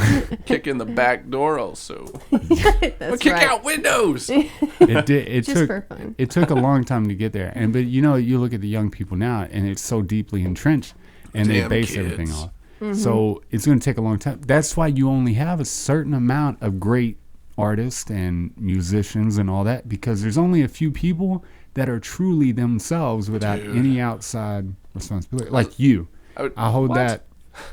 Kicking the back door also. That's Kick right. out windows. It did. It Just took. for fun. It took a long time to get there. But you look at the young people now, and it's so deeply entrenched, and they Damn base kids. everything off. So it's going to take a long time. That's why you only have a certain amount of great artists and musicians and all that, because there's only a few people that are truly themselves without Dude. any outside responsibility. Like you. would- I hold what? that.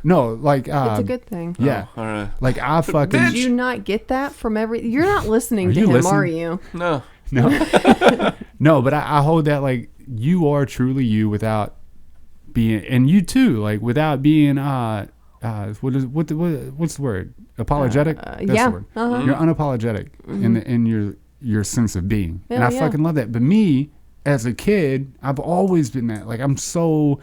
No, like It's a good thing. yeah. Oh, all right. Like I fucking Did you not get that from You're not listening Are to you him, listening? are you? No. No, no, but I hold that like you are truly you without being, and you too, like without being what's the word? Apologetic. That's yeah. the word. You're unapologetic in your sense of being, and Hell I yeah. fucking love that. But me, as a kid, I've always been that. Like, I'm so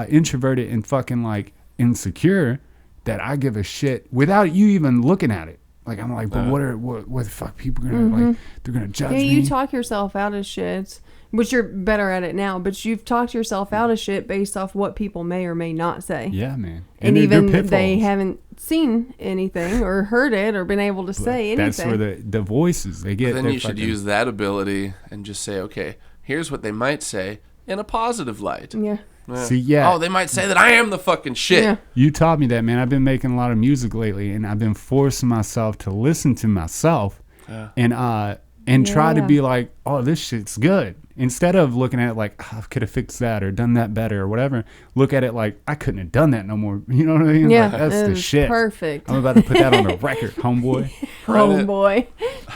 introverted and fucking like insecure that I give a shit without you even looking at it. Like, I'm like, but what the fuck people gonna like? They're gonna judge me. You talk yourself out of shit, which you're better at it now. But you've talked yourself out of shit based off what people may or may not say. Yeah, man. And even they haven't seen anything or heard it or been able to say anything. That's where the voices they get. But then you should use that ability and just say, okay, here's what they might say in a positive light. Yeah. See, yeah. Oh, they might say that I am the fucking shit. Yeah. You taught me that, man. I've been making a lot of music lately, and I've been forcing myself to listen to myself and try to be like, oh, this shit's good. Instead of looking at it like, oh, I could have fixed that or done that better or whatever, look at it like, I couldn't have done that no more. You know what I mean? Yeah, like, that's the shit. Perfect. I'm about to put that on the record, homeboy. Homeboy.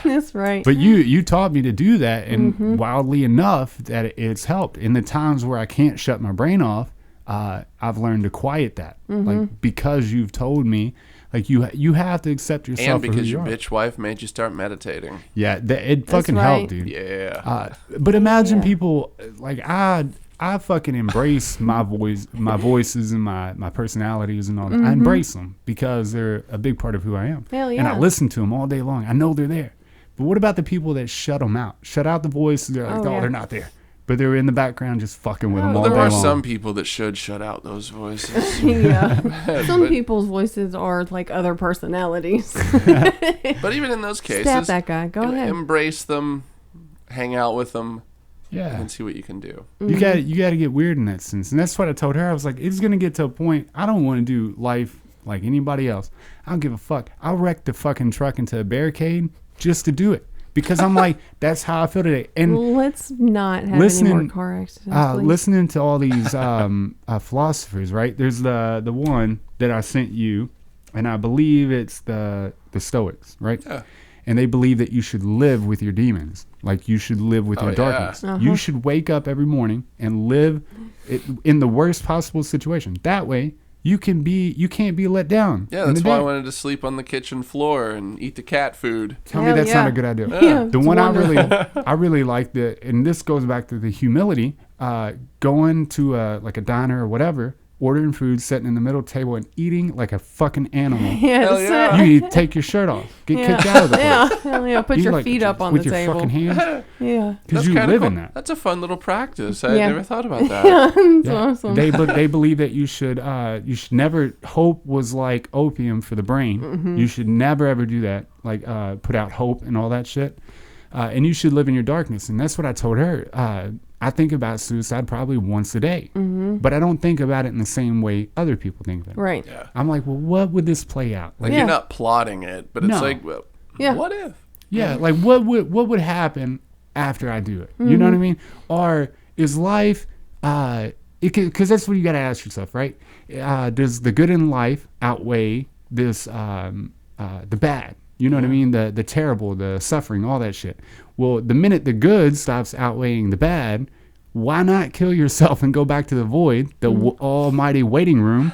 That's right. But you taught me to do that, and wildly enough that it's helped. In the times where I can't shut my brain off, I've learned to quiet that. Like, because you've told me, like, you have to accept yourself And for who because you your are. bitch wife made you start meditating. Yeah, it fucking right. helped, dude. Yeah. But imagine people like I fucking embrace my voices and my personalities and all that. I embrace them because they're a big part of who I am. Hell yeah. And I listen to them all day long. I know they're there. But what about the people that shut them out? Shut out the voices. They're like, they're not there. But they're in the background just fucking with them all day There are long. some people that should shut out those voices. Yeah. Some people's voices are like other personalities. But even in those cases, Stab that guy. Go ahead. Embrace them, hang out with them, Yeah. and see what you can do. You got to get weird in that sense. And that's what I told her. I was like, it's going to get to a point. I don't want to do life like anybody else. I don't give a fuck. I'll wreck the fucking truck into a barricade just to do it. Because I'm like, that's how I feel today. And let's not have any more car accidents. Please. Listening to all these philosophers, right? There's the one that I sent you, and I believe it's the Stoics, right? Yeah. And they believe that you should live with your demons, like you should live with your darkness. You should wake up every morning and live in the worst possible situation. That way, you can't be let down. Yeah, that's why I wanted to sleep on the kitchen floor and eat the cat food. Tell me that's not a good idea. Yeah, the one I really like, and this goes back to the humility, going to like a diner or whatever, ordering food, sitting in the middle table and eating like a fucking animal. Yeah, you need to take your shirt off. Get kicked out of the place. Yeah, hell yeah. Put your like, feet up on the table. With your fucking hands. Yeah. Because you live in that. That's a fun little practice. I never thought about that. That's Yeah. awesome. They believe that you should never, hope was like opium for the brain. You should never ever do that. Like put out hope and all that shit. And you should live in your darkness. And that's what I told her. I think about suicide probably once a day, but I don't think about it in the same way other people think about it. Right. Yeah. I'm like, well, what would this play out? Like you're not plotting it, but it's like, well, what if? Yeah, like what would happen after I do it? You know what I mean? Or is life? Because that's what you got to ask yourself, right? Does the good in life outweigh this the bad? You know what I mean? The terrible, the suffering, all that shit. Well, the minute the good stops outweighing the bad, why not kill yourself and go back to the void, the almighty waiting room,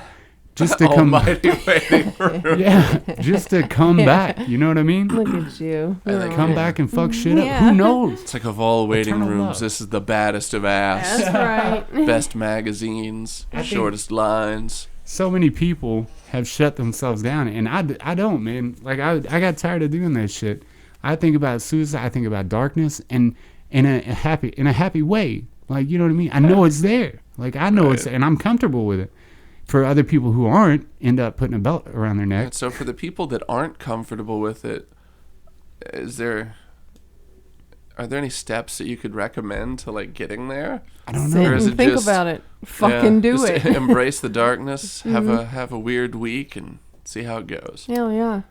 just to come almighty waiting room. Yeah, just to come back. You know what I mean? Look at you. Come back and fuck shit up. Who knows? It's like of all waiting Eternal rooms, love. this is the baddest of ass. That's right. Best magazines, shortest lines. So many people have shut themselves down, and I don't, man. Like I got tired of doing that shit. I think about suicide. I think about darkness, and in a happy way. Like, you know what I mean? I know it's there. Like I know it's there, and I'm comfortable with it. For other people who aren't, end up putting a belt around their neck. And so for the people that aren't comfortable with it, are there any steps that you could recommend to like getting there? I don't Sit know. Or is and it think just- about it. Fucking do just it. Embrace the darkness. Have a weird week and see how it goes. Hell yeah.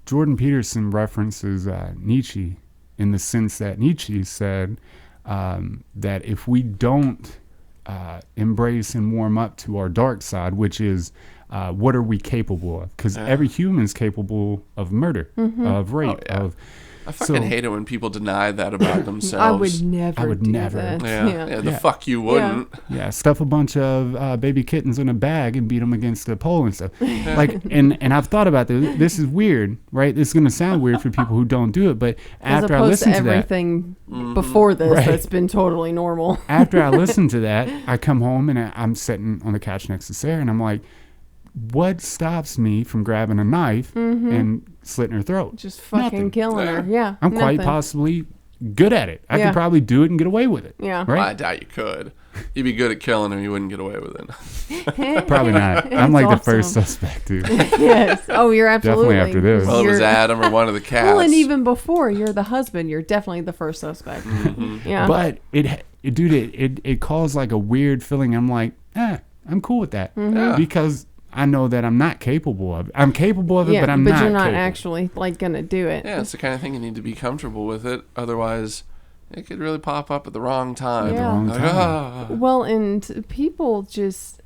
Jordan Peterson references Nietzsche in the sense that Nietzsche said that if we don't embrace and warm up to our dark side, which is what are we capable of? Because every human is capable of murder, of rape, of I fucking hate it when people deny that about themselves. I would never do never. that. Yeah, the fuck you wouldn't. Yeah, stuff a bunch of baby kittens in a bag and beat them against the pole and stuff. Like, and I've thought about this. This is weird, right? This is going to sound weird for people who don't do it, but after I listen to that, everything before this, that's been totally normal. After I listen to that, I come home and I'm sitting on the couch next to Sarah, and I'm like, what stops me from grabbing a knife and slitting her throat? Just fucking Nothing. killing her. Yeah. I'm quite possibly good at it. I could probably do it and get away with it. Yeah. Right? Well, I doubt you could. You'd be good at killing her. You wouldn't get away with it. Probably not. I'm like the first suspect, dude. Yes. Oh, you're absolutely. Definitely after this. Well, it was Adam or one of the cats. Well, and even before, you're the husband. You're definitely the first suspect. Yeah. But it caused like a weird feeling. I'm like, I'm cool with that. Because I know that I'm not capable of it. I'm capable of it, but I'm not. But you're not capable. actually like gonna do it. Yeah, it's the kind of thing you need to be comfortable with it. Otherwise, it could really pop up at the wrong time. Yeah. Wrong Like, time. Well, and people just,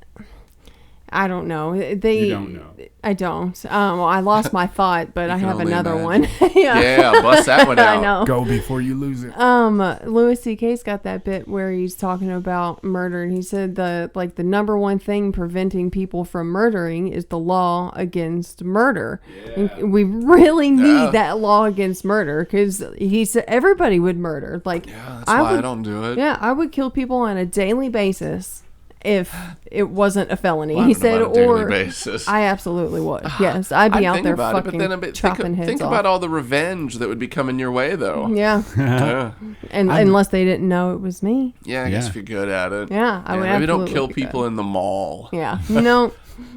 I don't know. You don't know. I don't. Well, I lost my thought, but I can have only another imagine. one. Yeah, bust that one out. I know. Go before you lose it. Louis C.K.'s got that bit where he's talking about murder, and he said the number one thing preventing people from murdering is the law against murder. Yeah. And we really need that law against murder, because he said everybody would murder. Like, Yeah, that's why I don't do it. Yeah, I would kill people on a daily basis if it wasn't a felony. Well, He said, on a daily or basis. I absolutely would. Yes, I'd be out think there about fucking it, but then chopping heads think off. about all the revenge that would be coming your way, though. Yeah, Yeah, and unless they didn't know it was me. yeah, I guess if you're good at it. Yeah, I would Maybe don't absolutely kill be people good. in the mall. Yeah, no.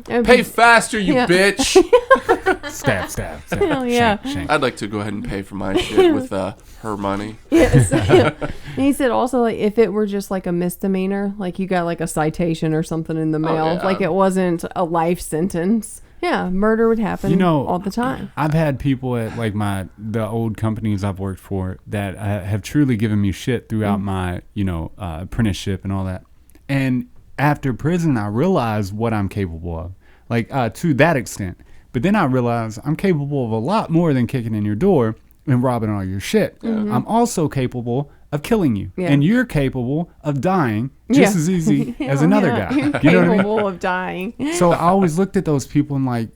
Pay faster, you bitch. Stab. Hell yeah. Shank. I'd like to go ahead and pay for my shit with her money. Yes. Yeah. And he said also, like, if it were just like a misdemeanor, like you got like a citation or something in the mail, yeah. like it wasn't a life sentence. Yeah, murder would happen all the time. I've had people at like the old companies I've worked for that have truly given me shit throughout my apprenticeship and all that. And after prison, I realized what I'm capable of, like to that extent. But then I realized I'm capable of a lot more than kicking in your door and robbing all your shit. I'm also capable of killing you, and you're capable of dying just as easy as another guy. You're You know what I mean? capable of dying. So I always looked at those people and like,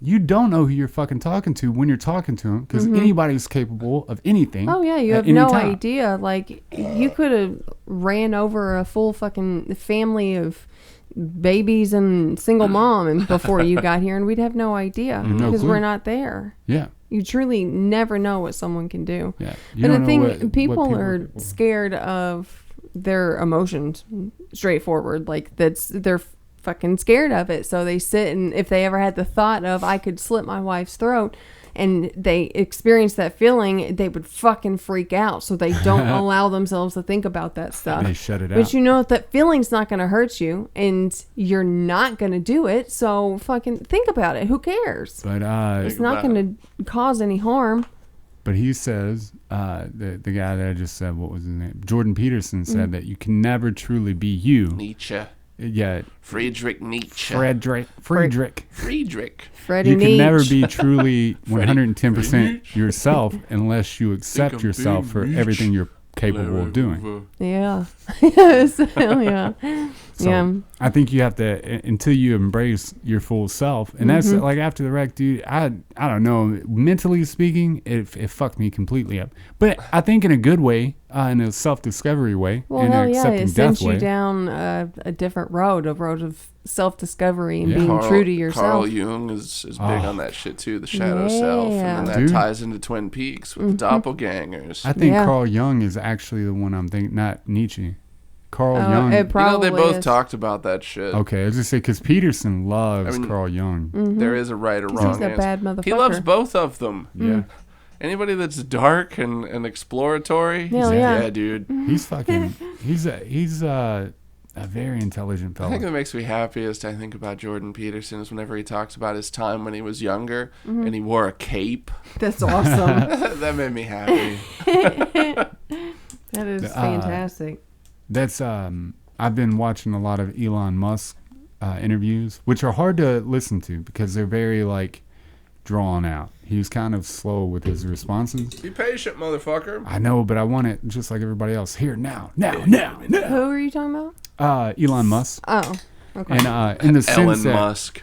you don't know who you're fucking talking to when you're talking to them, because anybody's capable of anything. Oh yeah, you at have any no time. idea. Like, you could have ran over a full fucking family of babies and single mom and before you got here, and we'd have no idea because we're not there. Yeah. You truly never know what someone can do. Yeah. You But don't the know thing, what people are are capable. scared of their emotions, straightforward. Like, they're fucking scared of it. So they sit, and if they ever had the thought of, I could slit my wife's throat, and they experience that feeling, they would fucking freak out. So they don't allow themselves to think about that stuff. They shut it out. But you know that feeling's not going to hurt you, and you're not going to do it. So fucking think about it. Who cares? But It's not going to cause any harm. But he says, the guy that I just said, what was his name? Jordan Peterson said that you can never truly be you. Nietzsche. Yeah. Friedrich Nietzsche. Friedrich. Friedrich. Freddie You can Nietzsche. never be truly 110% yourself unless you accept yourself for everything you're capable of doing. Yeah. Yes. Hell yeah. So Yeah. I think you have to, until you embrace your full self. And that's like after the wreck, dude, I don't know, mentally speaking, it fucked me completely up. But I think in a good way, in a self-discovery way, Well, in hell an yeah, accepting it sends death you way. down a different road, a road of self-discovery and Yeah. being true to yourself. Carl Jung is big on that shit too, the shadow self. And then that Dude. ties into Twin Peaks with the doppelgangers. I think Yeah. Carl Jung is actually the one I'm thinking, not Nietzsche. Carl Oh, Jung. it probably they both is. talked about that shit. Okay, I was just say because Peterson loves I mean, Carl Jung. There is a right or 'Cause wrong he's a answer. bad motherfucker. He loves both of them. Yeah, Anybody that's dark and exploratory, Hell he's yeah. yeah, dude. he's fucking. He's a very intelligent I think fellow. that makes me happiest. I think about Jordan Peterson is whenever he talks about his time when he was younger and he wore a cape. That's awesome. That made me happy. That is fantastic. That's I've been watching a lot of Elon Musk interviews, which are hard to listen to because they're very like drawn out. he was kind of slow with his responses. Be patient, motherfucker. I know, but I want it just like everybody else. Here, now. Who are you talking about? Elon Musk. Oh, okay. And in the sense Elon that Musk.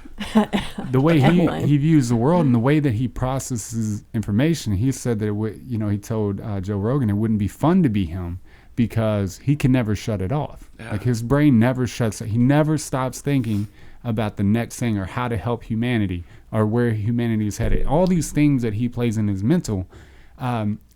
the way he views the world and the way that he processes information, he said that he told Joe Rogan it wouldn't be fun to be him because he can never shut it off. Yeah. Like his brain never shuts it. He never stops thinking about the next thing or how to help humanity or where humanity is headed. All these things that he plays in his mental.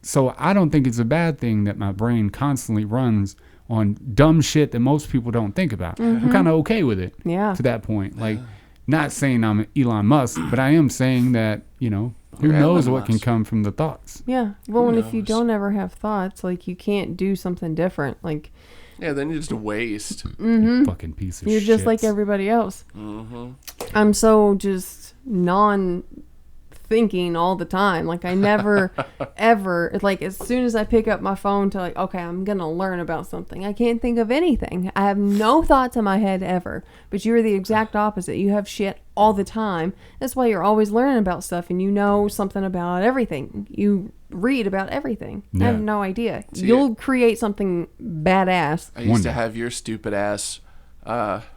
So I don't think it's a bad thing that my brain constantly runs on dumb shit that most people don't think about. I'm kind of okay with it to that point. Like, not saying I'm Elon Musk, but I am saying that, who knows what can come from the thoughts. Yeah. Well, and if you don't ever have thoughts, like, you can't do something different. Like, yeah, then you're just a waste. You fucking piece of shit. You're just like everybody else. I'm so just non-thinking all the time. Like, I never, ever, like, as soon as I pick up my phone to, like, okay, I'm going to learn about something, I can't think of anything. I have no thoughts in my head ever. But you're the exact opposite. You have shit all the time. That's why you're always learning about stuff and you know something about everything. You read about everything. I have no idea. You'll create something badass. I used to have your stupid ass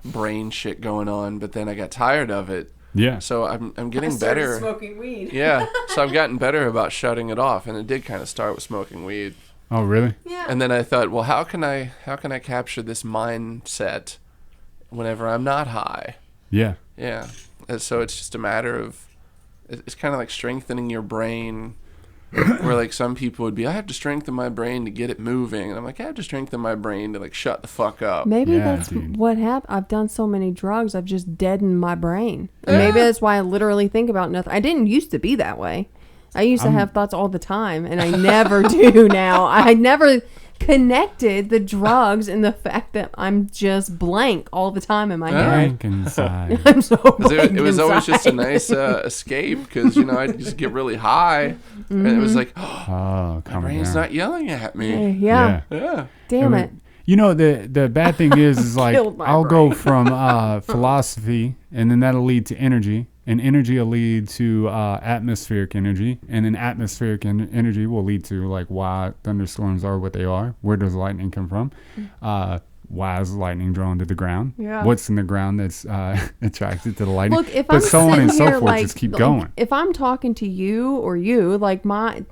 brain shit going on, but then I got tired of it. Yeah. So I'm getting better. Smoking weed. Yeah. So I've gotten better about shutting it off, and it did kind of start with smoking weed. Oh, really? Yeah. And then I thought, well, how can I capture this mindset whenever I'm not high? Yeah. Yeah. And so it's just a matter of, it's kind of like strengthening your brain. Where like some people would be, I have to strengthen my brain to get it moving, and I'm like, I have to strengthen my brain to like shut the fuck up. Maybe that's what happened. I've done so many drugs, I've just deadened my brain. And maybe that's why I literally think about nothing. I didn't used to be that way. I used to have thoughts all the time, and I never do now. I never connected the drugs and the fact that I'm just blank all the time in my head. Blank inside. I'm so blank It was always inside. just a nice escape because I'd just get really high, and it was like, oh, my brain's not yelling at me. Yeah. Yeah. Damn it. The bad thing is like Killed my I'll brain. go from philosophy, and then that'll lead to energy, and energy will lead to atmospheric energy, and then atmospheric energy will lead to like why thunderstorms are what they are. Where does lightning come from? Why is lightning drawn to the ground? Yeah. What's in the ground that's attracted to the lightning? Look, if but I'm so on and sitting so here, forth, like, just keep going. If I'm talking to you or you, like my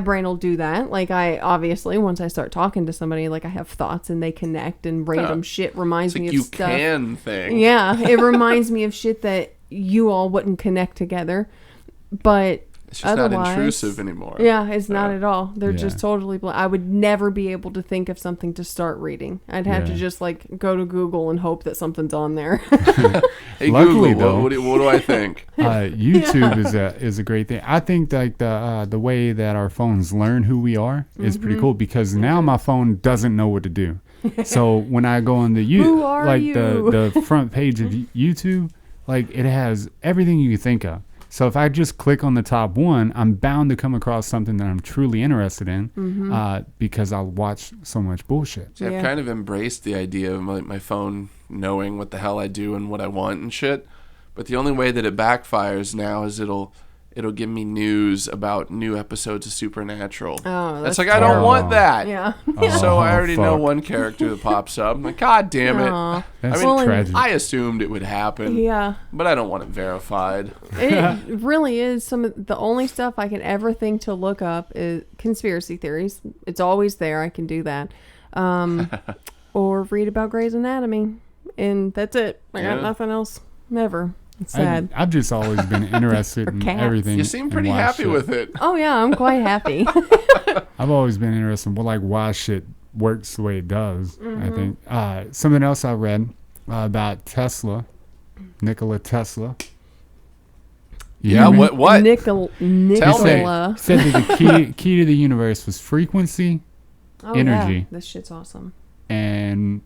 brain will do that. Like I obviously, once I start talking to somebody, like I have thoughts and they connect, and random shit reminds It's me like of you stuff. can thing. Yeah, it reminds me of shit that you all wouldn't connect together. But It's just otherwise, not intrusive anymore. Yeah, it's not at all. They're Yeah. just totally I would never be able to think of something to start reading. I'd have to just like go to Google and hope that something's on there. Hey, Luckily, Google, though- what do I think? YouTube is a great thing. I think like the way that our phones learn who we are is pretty cool, because now my phone doesn't know what to do. So when I go on the Who are like you? the front page of YouTube, like it has everything you can think of. So if I just click on the top one, I'm bound to come across something that I'm truly interested in, because I'll watch so much bullshit. See, I've kind of embraced the idea of my phone knowing what the hell I do and what I want and shit. But the only way that it backfires now is it'll give me news about new episodes of Supernatural. Oh, that's that's like, I don't want that. Yeah. So I already know fuck. one character that pops up. I'm like, God damn it. Aw. That's I mean, tragic. I assumed it would happen. Yeah. But I don't want it verified. It really is some of the only stuff I can ever think to look up is conspiracy theories. It's always there. I can do that. Or read about Grey's Anatomy. And that's it. I got nothing else ever. It's sad. I've just always been interested in cats. everything. You seem and pretty why happy shit- with it. Oh, yeah. I'm quite happy. I've always been interested in why shit works the way it does. I think something else I read about Tesla, Nikola Tesla. You Yeah, hear me? what? Nicola. Said that the key to the universe was frequency Oh, energy. Yeah. This shit's awesome. and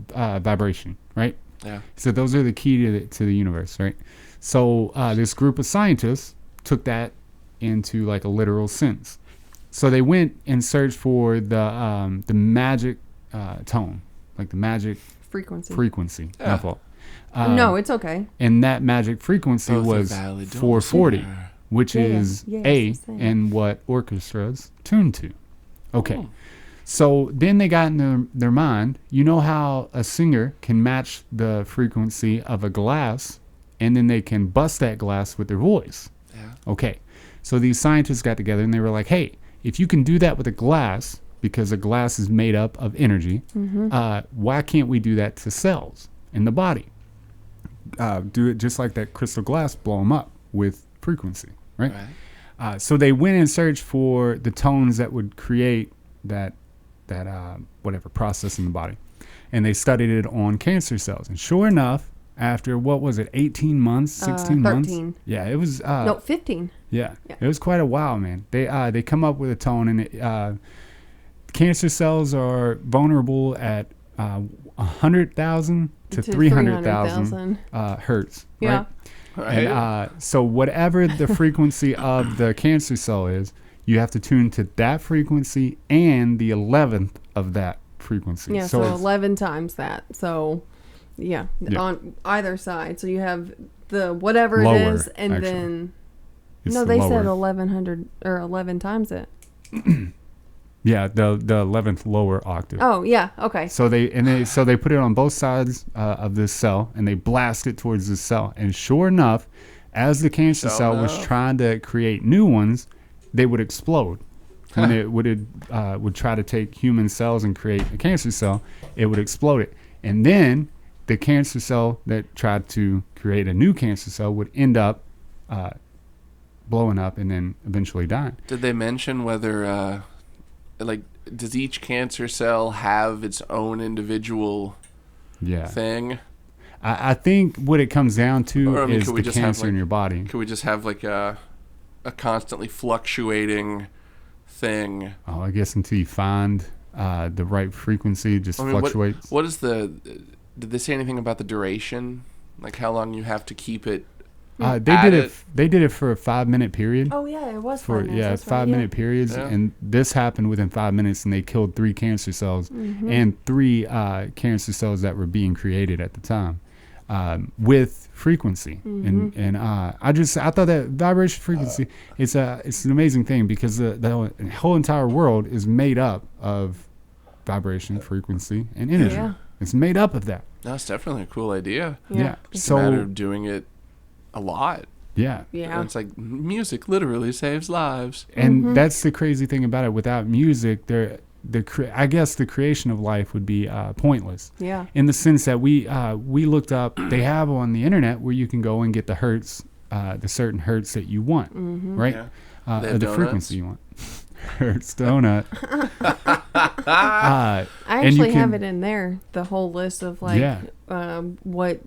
vibration, right? Yeah. So those are the key to the universe, right? So this group of scientists took that into like a literal sense. So they went and searched for the magic tone, like the magic frequency. Yeah. My fault. No, it's okay. And that magic frequency Both are was valid, don't 440. swear. which is A, it's the same. and what orchestras tune to. Okay. So then they got in their mind, you know how a singer can match the frequency of a glass, and then they can bust that glass with their voice. Yeah. Okay. So these scientists got together and they were like, hey, if you can do that with a glass, because a glass is made up of energy, why can't we do that to cells in the body? Do it just like that crystal glass, blow them up with frequency, right? So they went and searched for the tones that would create that whatever process in the body. And they studied it on cancer cells. And sure enough, after, what was it, 18 months, 16 months? 13. Yeah, it was... 15. Yeah, it was quite a while, man. They come up with a tone, and cancer cells are vulnerable at 100,000 to 300,000 hertz, Yeah. right? And so whatever the frequency of the cancer cell is, you have to tune to that frequency and the 11th of that frequency. Yeah, so 11 times that. So, yeah, on either side. So you have the whatever Lower, it is, and actually. then... It's No, the they lower. said 1100 or 11 times it. Yeah, the 11th lower octave. Oh, yeah, okay. So they put it on both sides of this cell, and they blast it towards this cell. And sure enough, as the cancer cell was trying to create new ones, they would explode. When it would try to take human cells and create a cancer cell, it would explode it. And then the cancer cell that tried to create a new cancer cell would end up blowing up and then eventually dying. Did they mention whether, does each cancer cell have its own individual thing? I think what it comes down to is could we the just have, cancer in your body. Could we just have like a constantly fluctuating thing? Oh, I guess until you find the right frequency, it just fluctuates. What is did they say anything about the duration? Like how long you have to keep it? They did it for a 5-minute period. Oh, yeah, it was 5 minutes. It's 5-minute periods, and this happened within 5 minutes, and they killed 3 cancer cells and 3 cancer cells that were being created at the time with frequency. And I thought that vibration frequency it's an amazing thing, because the whole entire world is made up of vibration, frequency, and energy. Yeah. It's made up of that. No, it's definitely a cool idea. Yeah. It's a matter of doing it a lot. Yeah. And it's like music literally saves lives. And that's the crazy thing about it. Without music, I guess the creation of life would be pointless. Yeah. In the sense that we looked up, they have on the internet where you can go and get the hertz, the certain hertz that you want, right? Yeah. Or the frequency you want. Hertz donut. I actually have it in there, the whole list of what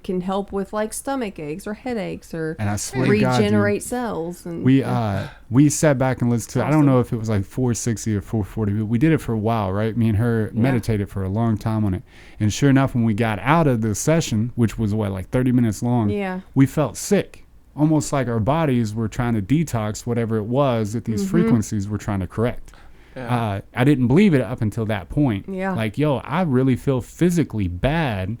can help with like stomach aches or headaches or and I swear to God, regenerate cells. And we sat back and listened to I don't know if it was like 460 or 440, but we did it for a while, right? Me and her meditated for a long time on it. And sure enough, when we got out of the session, which was like 30 minutes long, we felt sick. Almost like our bodies were trying to detox whatever it was that these frequencies were trying to correct. I didn't believe it up until that point. Like, I really feel physically bad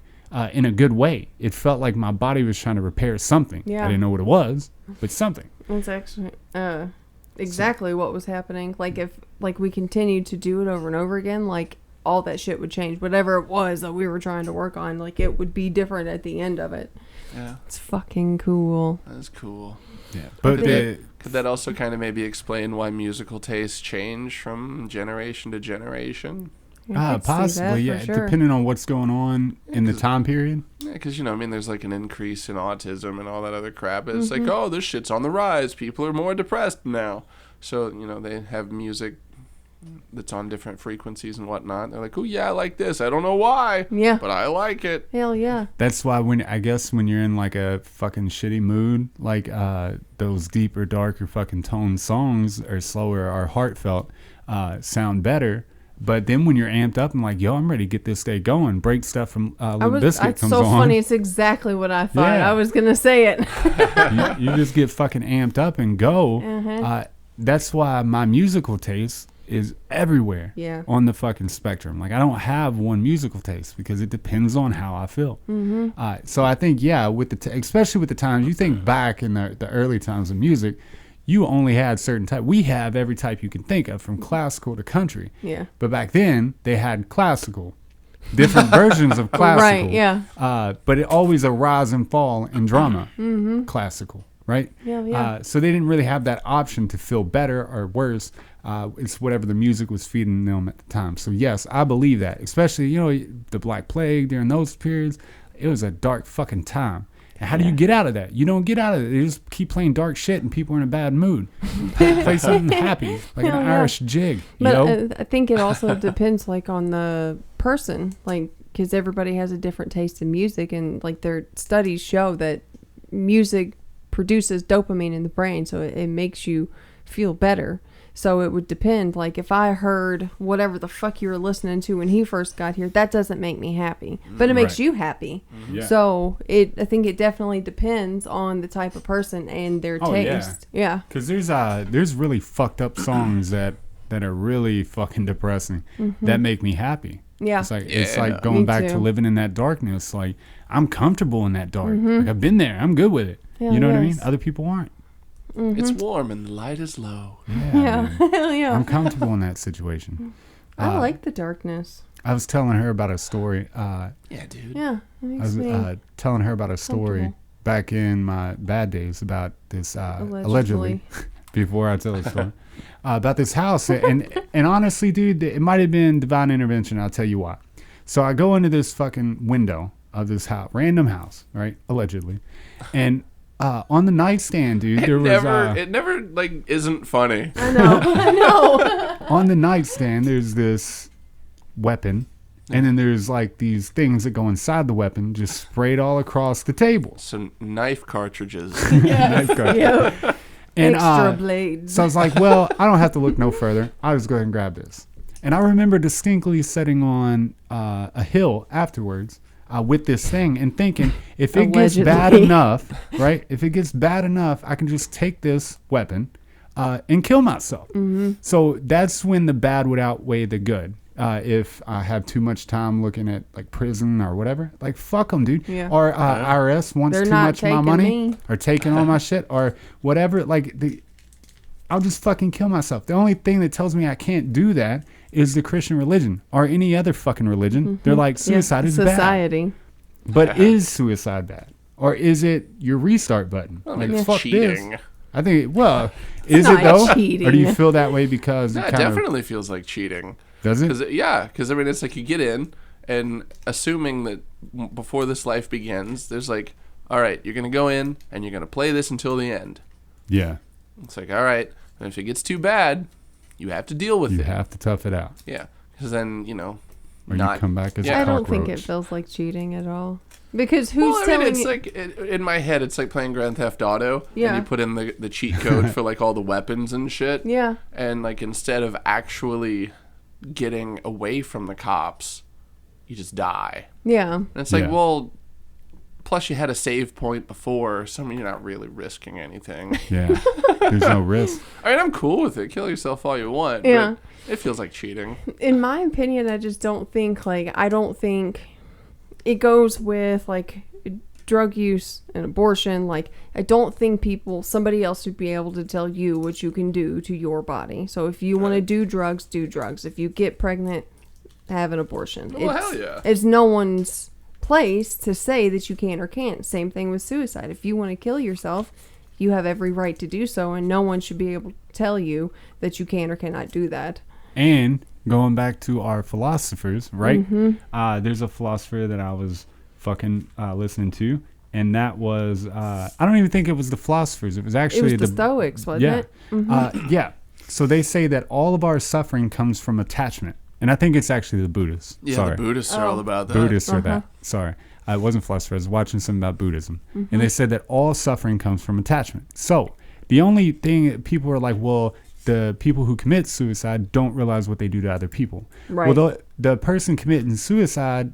in a good way. It felt like my body was trying to repair something. I didn't know what it was, but something. That's actually exactly what was happening. Like if we continued to do it over and over again, like all that shit would change. Whatever it was that we were trying to work on, like it would be different at the end of it. Yeah. It's fucking cool. That's cool. Yeah. But could that also kind of maybe explain why musical tastes change from generation to generation? Possibly, yeah. Sure. Depending on what's going on in the time period. Yeah, because, there's like an increase in autism and all that other crap. It's like, oh, this shit's on the rise. People are more depressed now. So, they have music that's on different frequencies and whatnot. They're like, oh, yeah, I like this. I don't know why. Yeah. But I like it. Hell yeah. That's why when you're in like a fucking shitty mood, like those deeper, darker fucking tone songs are slower or heartfelt, sound better. But then when you're amped up and like, I'm ready to get this day going, break stuff from Limp Bizkit comes on. It's so funny. It's exactly what I thought. Yeah. I was going to say it. you just get fucking amped up and go. That's why my musical taste is everywhere on the fucking spectrum. Like, I don't have one musical taste because it depends on how I feel. So I think, with especially with the times, you think back in the early times of music, you only had certain type. We have every type you can think of, from classical to country. Yeah. But back then, they had classical. Different versions of classical. Right, yeah. But it always a rise and fall in drama. Classical, right? Yeah. So they didn't really have that option to feel better or worse. It's whatever the music was feeding them at the time. So yes, I believe that. Especially, the Black Plague during those periods. It was a dark fucking time. And how do you get out of that? You don't get out of it. You just keep playing dark shit and people are in a bad mood. Play something happy, like an Irish jig. But I think it also depends, like, on the person, like, because everybody has a different taste in music, and like their studies show that music produces dopamine in the brain, so it makes you feel better. So it would depend. Like, if I heard whatever the fuck you were listening to when he first got here, that doesn't make me happy, but it makes you happy. Yeah. So I think it definitely depends on the type of person and their taste. Yeah. Because there's really fucked up songs that are really fucking depressing that make me happy. Yeah. It's like going back to living in that darkness. Like, I'm comfortable in that dark. Like, I've been there. I'm good with it. You know what I mean? Other people aren't. It's warm and the light is low. Yeah. Hell yeah. I'm comfortable in that situation. I like the darkness. I was telling her about a story. Dude. Yeah. I was telling her about a story back in my bad days about this, allegedly before I tell the story, about this house. And honestly, dude, it might have been divine intervention. I'll tell you why. So I go into this fucking window of this house, random house, right? Allegedly. And on the nightstand, dude, it never like isn't funny. I know. On the nightstand, there's this weapon, and then there's like these things that go inside the weapon, just sprayed all across the table. Some knife cartridges. Knife cartridges. Yep. And, extra blades. So I was like, well, I don't have to look no further. I'll just go ahead and grab this. And I remember distinctly sitting on a hill afterwards. With this thing and thinking, if it gets bad enough, right? If it gets bad enough, I can just take this weapon and kill myself. So that's when the bad would outweigh the good. If I have too much time looking at like prison or whatever, like fuck them, dude. Yeah. Or IRS wants too much of my money or taking all my shit or whatever. Like I'll just fucking kill myself. The only thing that tells me I can't do that is the Christian religion or any other fucking religion. They're like, suicide is society. Bad. But is suicide bad? Or is it your restart button? Like, fuck cheating. This. I think, is it though? Cheating. Or do you feel that way because it definitely feels like cheating. Does it? Because I mean, it's like you get in and assuming that before this life begins, there's like, all right, you're going to go in and you're going to play this until the end. Yeah. It's like, all right, and if it gets too bad, you have to deal with it. You have to tough it out. Yeah, because then, or you come back as a I don't cockroach. think it feels like cheating at all. Because who's telling it's you? like, in my head, it's like playing Grand Theft Auto. Yeah. And you put in the cheat code for like all the weapons and shit. Yeah. And like instead of actually getting away from the cops, you just die. Yeah. And it's like, well, plus you had a save point before, so I mean, you're not really risking anything. Yeah. There's no risk. I mean, I'm cool with it. Kill yourself all you want. Yeah. But it feels like cheating. In my opinion, I just don't think, I don't think it goes with, like, drug use and abortion. Like, I don't think somebody else should be able to tell you what you can do to your body. So if you want to do drugs, do drugs. If you get pregnant, have an abortion. Well, hell yeah. It's no one's place to say that you can or can't. Same thing with suicide. If you want to kill yourself, you have every right to do so, and no one should be able to tell you that you can or cannot do that. And going back to our philosophers, right? There's a philosopher that I was fucking listening to, and that was I don't even think it was the philosophers. It was actually the Stoics, wasn't it? Yeah. So they say that all of our suffering comes from attachment. And I think it's actually the Buddhists. Yeah, Sorry. The Buddhists are all about that. Buddhists are that. Sorry. I wasn't philosophers. I was watching something about Buddhism. And they said that all suffering comes from attachment. So the only thing people are like, well, the people who commit suicide don't realize what they do to other people. Right. Well, the person committing suicide,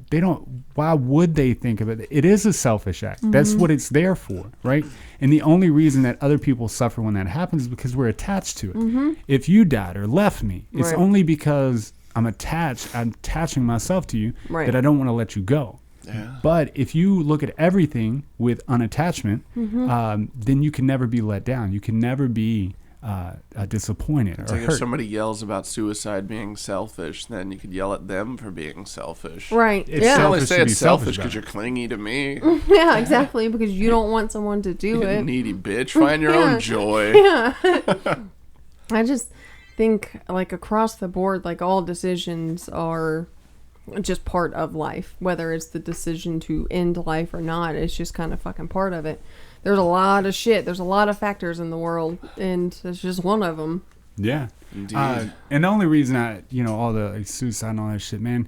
why would they think of it? It is a selfish act. That's what it's there for, right? And the only reason that other people suffer when that happens is because we're attached to it. If you died or left me, it's only because I'm attaching myself to you that I don't want to let you go. Yeah. But if you look at everything with unattachment, then you can never be let down. You can never be disappointed or like hurt. If somebody yells about suicide being selfish, then you could yell at them for being selfish. Right. It's I only selfish say to be it's selfish selfish because about you're clingy to me. Yeah, exactly. Because you don't want someone to do You it. needy bitch. Find your own joy. Yeah. I just think, like, across the board, like, all decisions are just part of life. Whether it's the decision to end life or not, it's just kind of fucking part of it. There's a lot of shit. There's a lot of factors in the world, and it's just one of them. Yeah. Indeed. And the only reason all the suicide and all that shit, man,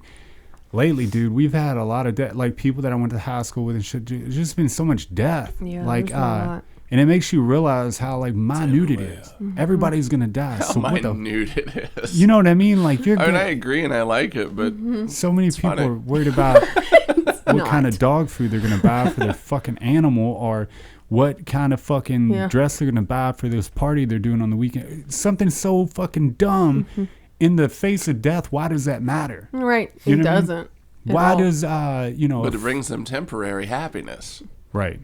lately, dude, we've had a lot of death. Like, people that I went to high school with and shit, dude, there's just been so much death. Yeah, like, there's a lot. and it makes you realize how, like, minute it is. Everybody's going to die. How So what minute it is. You know what I mean? Like, I agree and I like it, but so many people funny. are worried about what not. kind of dog food they're going to buy for their fucking animal, or what kind of fucking dress they're going to buy for this party they're doing on the weekend. Something so fucking dumb. In the face of death, why does that matter? Right. You It know what I mean? doesn't. Why does, But it brings them temporary happiness. Right.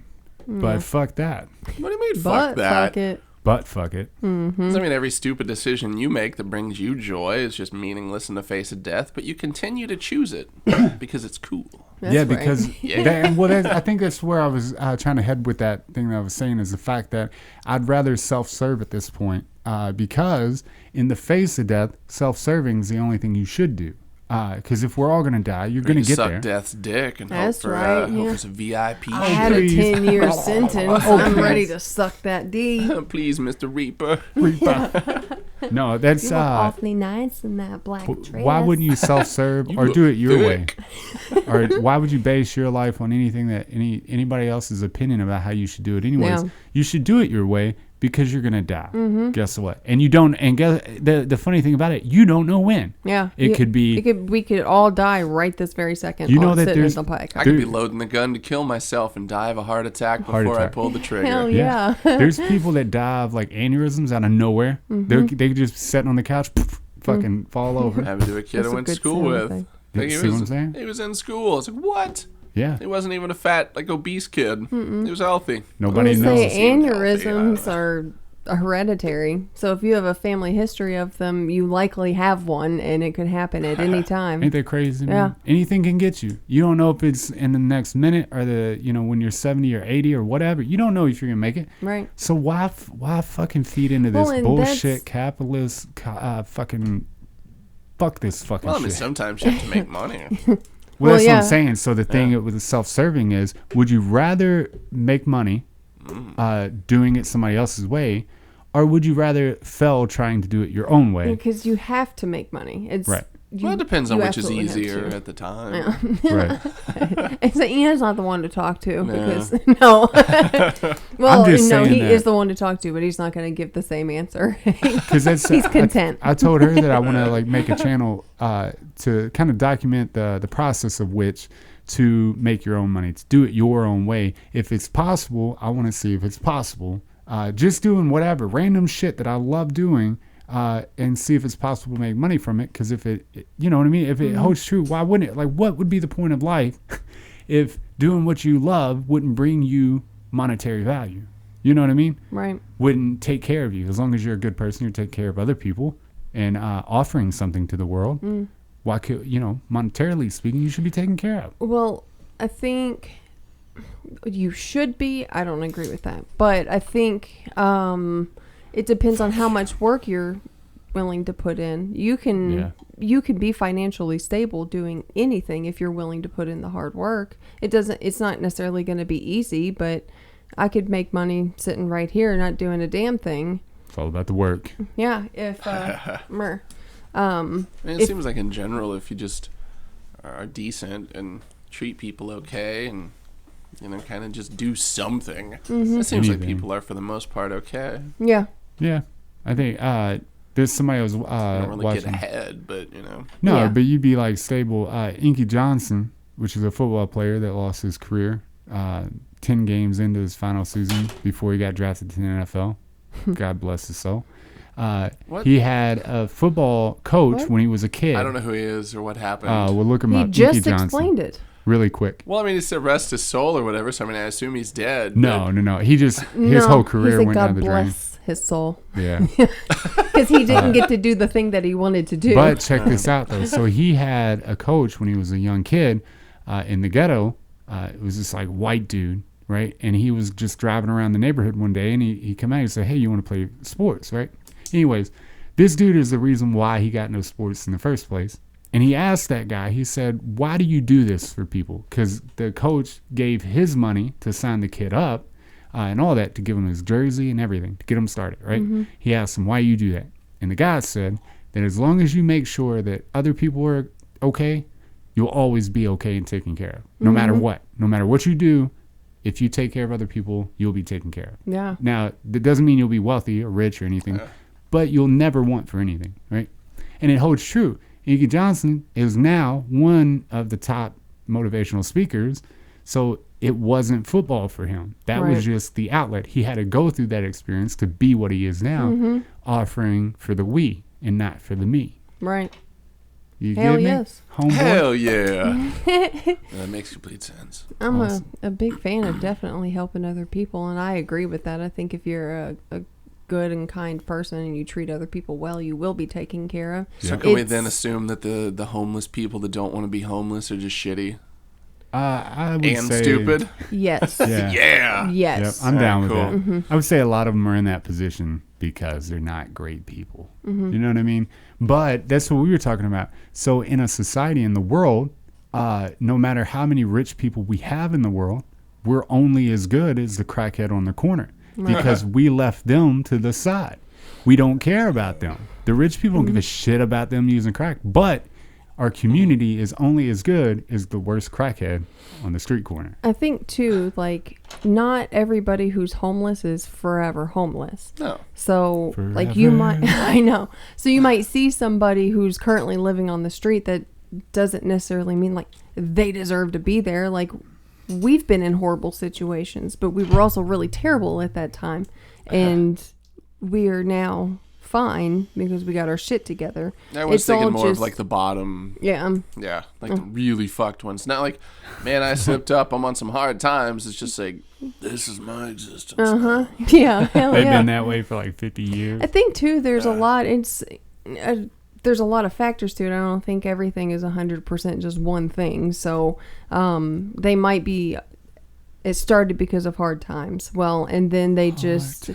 But fuck that. What do you mean, But fuck that? fuck it. But fuck it. 'Cause, I mean, every stupid decision you make that brings you joy is just meaningless in the face of death, but you continue to choose it because it's cool. That's yeah, right. because I think that's where I was trying to head with that thing that I was saying, is the fact that I'd rather self-serve at this point, because in the face of death, self-serving is the only thing you should do. Because if we're all going to die, you're going to get suck there. death's dick and That's hope for, right, hope yeah. for some VIP I had a please. 10-year sentence. I'm ready to suck that D. shit. Please, Mr. Reaper. No, that's You look awfully nice in that black dress. why wouldn't you self-serve You or look do it your way? thick. Or why would you base your life on anything that anybody else's opinion about how you should do it anyways? Yeah. You should do it your way, because you're gonna die. Guess what? And you don't. And guess the funny thing about it, you don't know when. Yeah. It could be. We could all die right this very second. You know that sitting there's- in the podcast. I could be loading the gun to kill myself and die of a heart attack before I pull the trigger. Hell yeah. There's people that die of like aneurysms out of nowhere. They just sitting on the couch, fucking fall over. Happened to a kid That's I a went to good school with. sound Like, See what I'm saying? he was in school. It's like, what? Yeah. He wasn't even a fat, like, obese kid. He was healthy. Nobody They knows. say Seemed healthy, aneurysms are hereditary. So if you have a family history of them, you likely have one, and it could happen at any time. Ain't that crazy? Man? Yeah. Anything can get you. You don't know if it's in the next minute or when you're 70 or 80 or whatever. You don't know if you're gonna make it. Right. So why fucking feed into this Well, and bullshit capitalist fucking fuck this fucking Well, I mean, shit. sometimes you have to make money. Well, that's what yeah. I'm saying. So the thing with the self-serving is, would you rather make money doing it somebody else's way, or would you rather fail trying to do it your own way? Because you have to make money. It's Right. Well, it depends on you which is absolutely have easier to. at the time. Right. Except Ian's not the one to talk to No. because no. Well, I'm just no, saying he that. is the one to talk to, but he's not going to give the same answer. Because that's He's content. I told her that I want to like make a channel to kind of document the process of which to make your own money, to do it your own way. If it's possible, I want to see if it's possible. Just doing whatever random shit that I love doing, and see if it's possible to make money from it. Because if it, you know what I mean, if it holds true, why wouldn't it? Like, what would be the point of life if doing what you love wouldn't bring you monetary value? You know what I mean? Right. Wouldn't take care of you. As long as you're a good person, you take care of other people and offering something to the world. Why could, monetarily speaking, you should be taken care of. Well, I think you should be. I don't agree with that. But I think it depends on how much work you're willing to put in. You can be financially stable doing anything if you're willing to put in the hard work. It's not necessarily going to be easy, but I could make money sitting right here not doing a damn thing. It's all about the work. Yeah, if It seems like in general, if you just are decent and treat people okay and kind of just do something, it seems like Anything. people are for the most part okay. yeah. Yeah, I think There's somebody I was I don't really watching. get ahead, but you know. No, Yeah. but you'd be like stable. Inky Johnson, which is a football player that lost his career 10 games into his final season before he got drafted to the NFL. God bless his soul. He had a football coach when he was a kid. I don't know who he is or what happened. We'll look him He up. just Inky Johnson. explained it. Really quick. Well, I mean, he said rest his soul or whatever, so I mean, I assume he's dead. No. He just, his whole career he said went God down the drain. bless his soul. Yeah. Because he didn't get to do the thing that he wanted to do. But check this out, though. So he had a coach when he was a young kid in the ghetto. It was this like white dude, right? And he was just driving around the neighborhood one day, and he came out and said, "Hey, you want to play sports, right?" Anyways, this dude is the reason why he got into sports in the first place. And he asked that guy, he said, "Why do you do this for people?" Because the coach gave his money to sign the kid up and all that, to give him his jersey and everything, to get him started, right? He asked him, "Why you do that?" And the guy said that as long as you make sure that other people are okay, you'll always be okay and taken care of, no matter what. No matter what you do, if you take care of other people, you'll be taken care of. Yeah. Now, that doesn't mean you'll be wealthy or rich or anything, but you'll never want for anything, right? And it holds true. Inky Johnson is now one of the top motivational speakers, so it wasn't football for him. That was just the outlet. He had to go through that experience to be what he is now, offering for the we and not for the me. Right. You Hell get me? yes. Homeboy? Hell yeah. That makes complete sense. I'm a big fan of definitely helping other people, and I agree with that. I think if you're a good and kind person and you treat other people well, you will be taken care of. So can we then assume that the homeless people that don't want to be homeless are just shitty I would and say, stupid? Yes. Yeah. Yeah. Yes. Yep, I'm down with cool. that. I would say a lot of them are in that position because they're not great people. You know what I mean? But that's what we were talking about. So in a society, in the world, no matter how many rich people we have in the world, we're only as good as the crackhead on the corner because we left them to the side. We don't care about them. The rich people don't give a shit about them using crack, but our community is only as good as the worst crackhead on the street corner. I think too, like, not everybody who's homeless is forever homeless. No. So like you might, I know. So you might see somebody who's currently living on the street that doesn't necessarily mean like they deserve to be there. Like, we've been in horrible situations, but we were also really terrible at that time. And we are now fine because we got our shit together. I was It's thinking all more of just- like the bottom. Yeah. Yeah. Like the really fucked ones. Not like, man, I slipped up. I'm on some hard times. It's just like, this is my existence. Yeah. Hell They've yeah. been that way for like 50 years. I think too, there's a lot. There's a lot of factors to it. I don't think everything is 100% just one thing. So they might be. It started because of hard times. Well, and then they just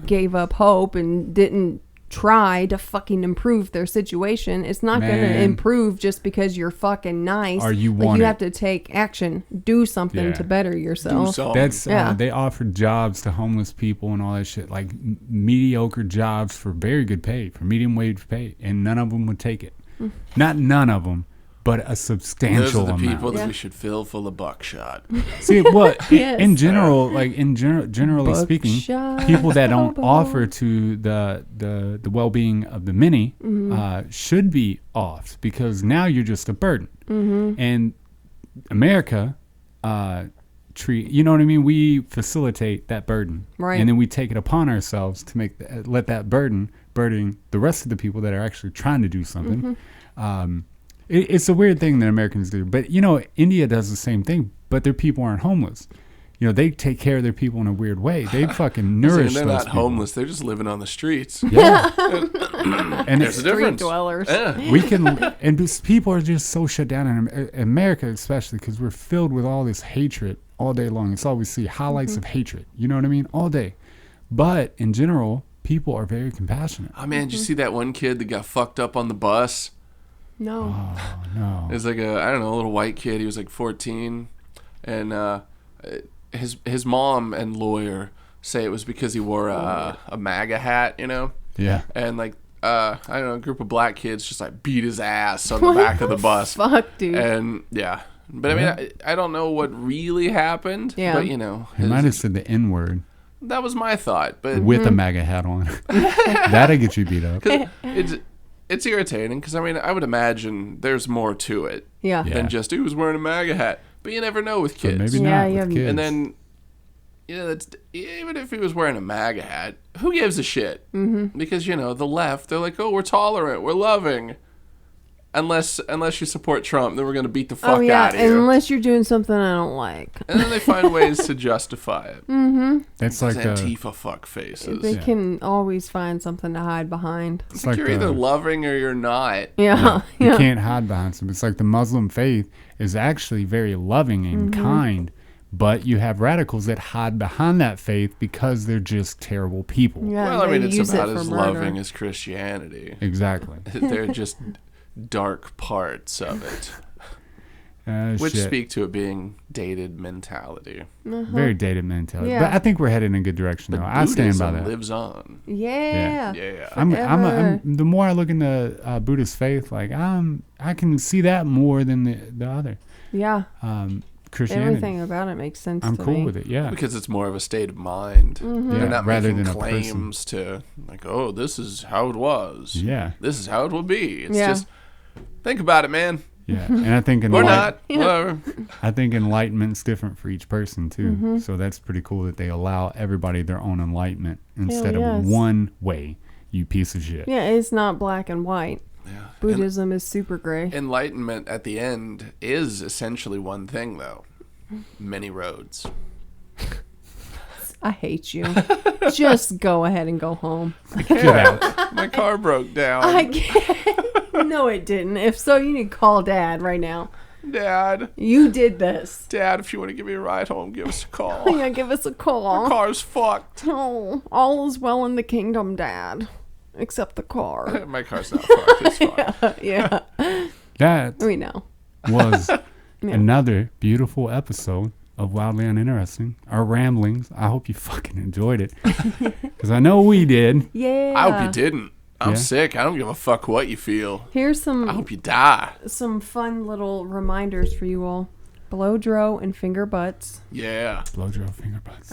gave up hope and didn't try to fucking improve their situation. It's not going to improve just because you're fucking nice. Or you like, want you it. have to take action, do something Yeah. to better yourself. Do something. That's Yeah. they offered jobs to homeless people and all that shit, like mediocre jobs for very good pay, for medium wage pay, and none of them would take it. Not none of them, but a Those substantial are the amount. people that Yeah. we should fill full of buckshot. See, what Yes. in general, like generally speaking, Buckshot. people that don't Hobo. offer to the well-being of the many should be off, because now you're just a burden. And America you know what I mean? We facilitate that burden, Right. and then we take it upon ourselves to let that burden the rest of the people that are actually trying to do something. It's a weird thing that Americans do, but you know, India does the same thing, but their people aren't homeless. You know, they take care of their people in a weird way. They fucking nourish They're those not people. homeless. They're just living on the streets. Yeah, and There's a Street difference. dwellers. Yeah. we can, and people are just so shut down in America, especially because we're filled with all this hatred all day long. It's all we see, highlights of hatred. You know what I mean? All day. But in general, people are very compassionate. Oh, man, did you see that one kid that got fucked up on the bus? No. Oh no. It was like a little white kid. He was like 14. And his mom and lawyer say it was because he wore a MAGA hat, you know? Yeah. And like, I don't know, a group of black kids just like beat his ass on the back of the bus. Fuck, dude. And yeah. But I mean, I don't know what really happened. Yeah. But you know. He might have said the N-word. That was my thought, but with a MAGA hat on. That'll get you beat up. 'cause it's irritating because I mean I would imagine there's more to it Yeah. than just he was wearing a MAGA hat. But you never know with But kids. maybe Yeah, not you with have- kids. And then, that's even if he was wearing a MAGA hat, who gives a shit? Mm-hmm. Because the left, they're like, oh, we're tolerant, we're loving. Unless you support Trump, then we're gonna beat the fuck out of you. Unless you're doing something I don't like. And then they find ways to justify it. that's Those like Antifa fuck faces. They Yeah. can always find something to hide behind. it's Like like you're the, either loving or you're not. Yeah. you can't hide behind some. It's like the Muslim faith is actually very loving and kind, but you have radicals that hide behind that faith because they're just terrible people. Yeah, Well, I they mean, it's use about it for as murder. loving as Christianity. Exactly. They're just dark parts of it, which Shit. speak to it being dated mentality. Very dated mentality. Yeah. But I think we're headed in a good direction, though. I stand by Buddhism that. lives on. Yeah. Yeah. I'm the more I look into Buddhist faith, like I can see that more than the other Yeah. Christianity. Everything about it makes sense I'm to cool me. with it. Yeah. Because it's more of a state of mind. Mm-hmm. Yeah, They're not rather making than a person. claims to, like, oh, this is how it was. Yeah. This is how it will be. It's Yeah. just, think about it, man. Yeah. And I think Or not. Whatever. I think enlightenment's different for each person too. So that's pretty cool that they allow everybody their own enlightenment instead yes. of one way. You piece of shit. Yeah, it's not black and white. Yeah. Buddhism is super gray. Enlightenment at the end is essentially one thing, though. Many roads. I hate you. Just go ahead and go home. Get out. My car broke down. I can't. No, it didn't. If so, you need to call Dad right now. Dad, You did this. if you want to give me a ride home, give us a call. Yeah, give us a My call. car's fucked. Oh, all is well in the kingdom, Dad. Except the car. My car's not fucked. It's fine. Yeah, That we know. was another beautiful episode of Wildly Uninteresting. Our ramblings. I hope you fucking enjoyed it. Because I know we did. Yeah. I hope you didn't. I'm Yeah. sick. I don't give a fuck what you feel. Here's I hope you die. some fun little reminders for you all. Blow dro and finger butts. Yeah. Blow your finger butts.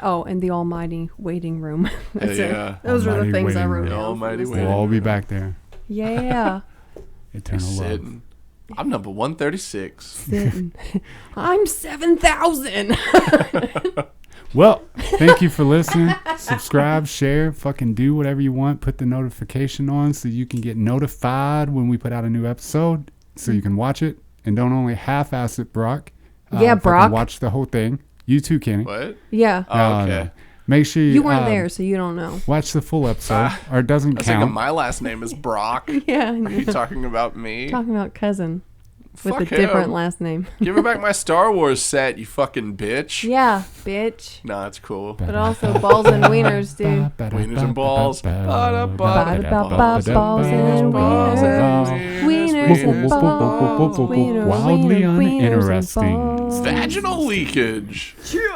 Oh, and the almighty waiting room. That's Yeah. it. Those are Almighty the things I waiting wrote room. The down. almighty for this waiting We'll thing. all be back there. Yeah. Eternal love. Sitting. I'm number 136. Sitting. I'm 7,000. Well, thank you for listening. Subscribe, share, fucking do whatever you want. Put the notification on so you can get notified when we put out a new episode so you can watch it. And don't only half-ass it, Brock. Yeah, fucking Brock. Watch the whole thing. You too, Kenny. What? Yeah. Oh, okay. Make sure You weren't there, so you don't know. Watch the full episode, or it doesn't I was thinking count. my last name is Brock. Yeah. Are you talking about me? Talking about cousin with Fuck a different him. last name. Give her back my Star Wars set, you fucking bitch. Yeah, bitch. Nah, it's cool. But also balls and wieners, dude. Wieners and balls. Ba-da-ba-ba, balls and wieners. Wieners and balls. Wieners, Wildly wieners, wieners and uninteresting. balls. Vaginal leakage. Cheers.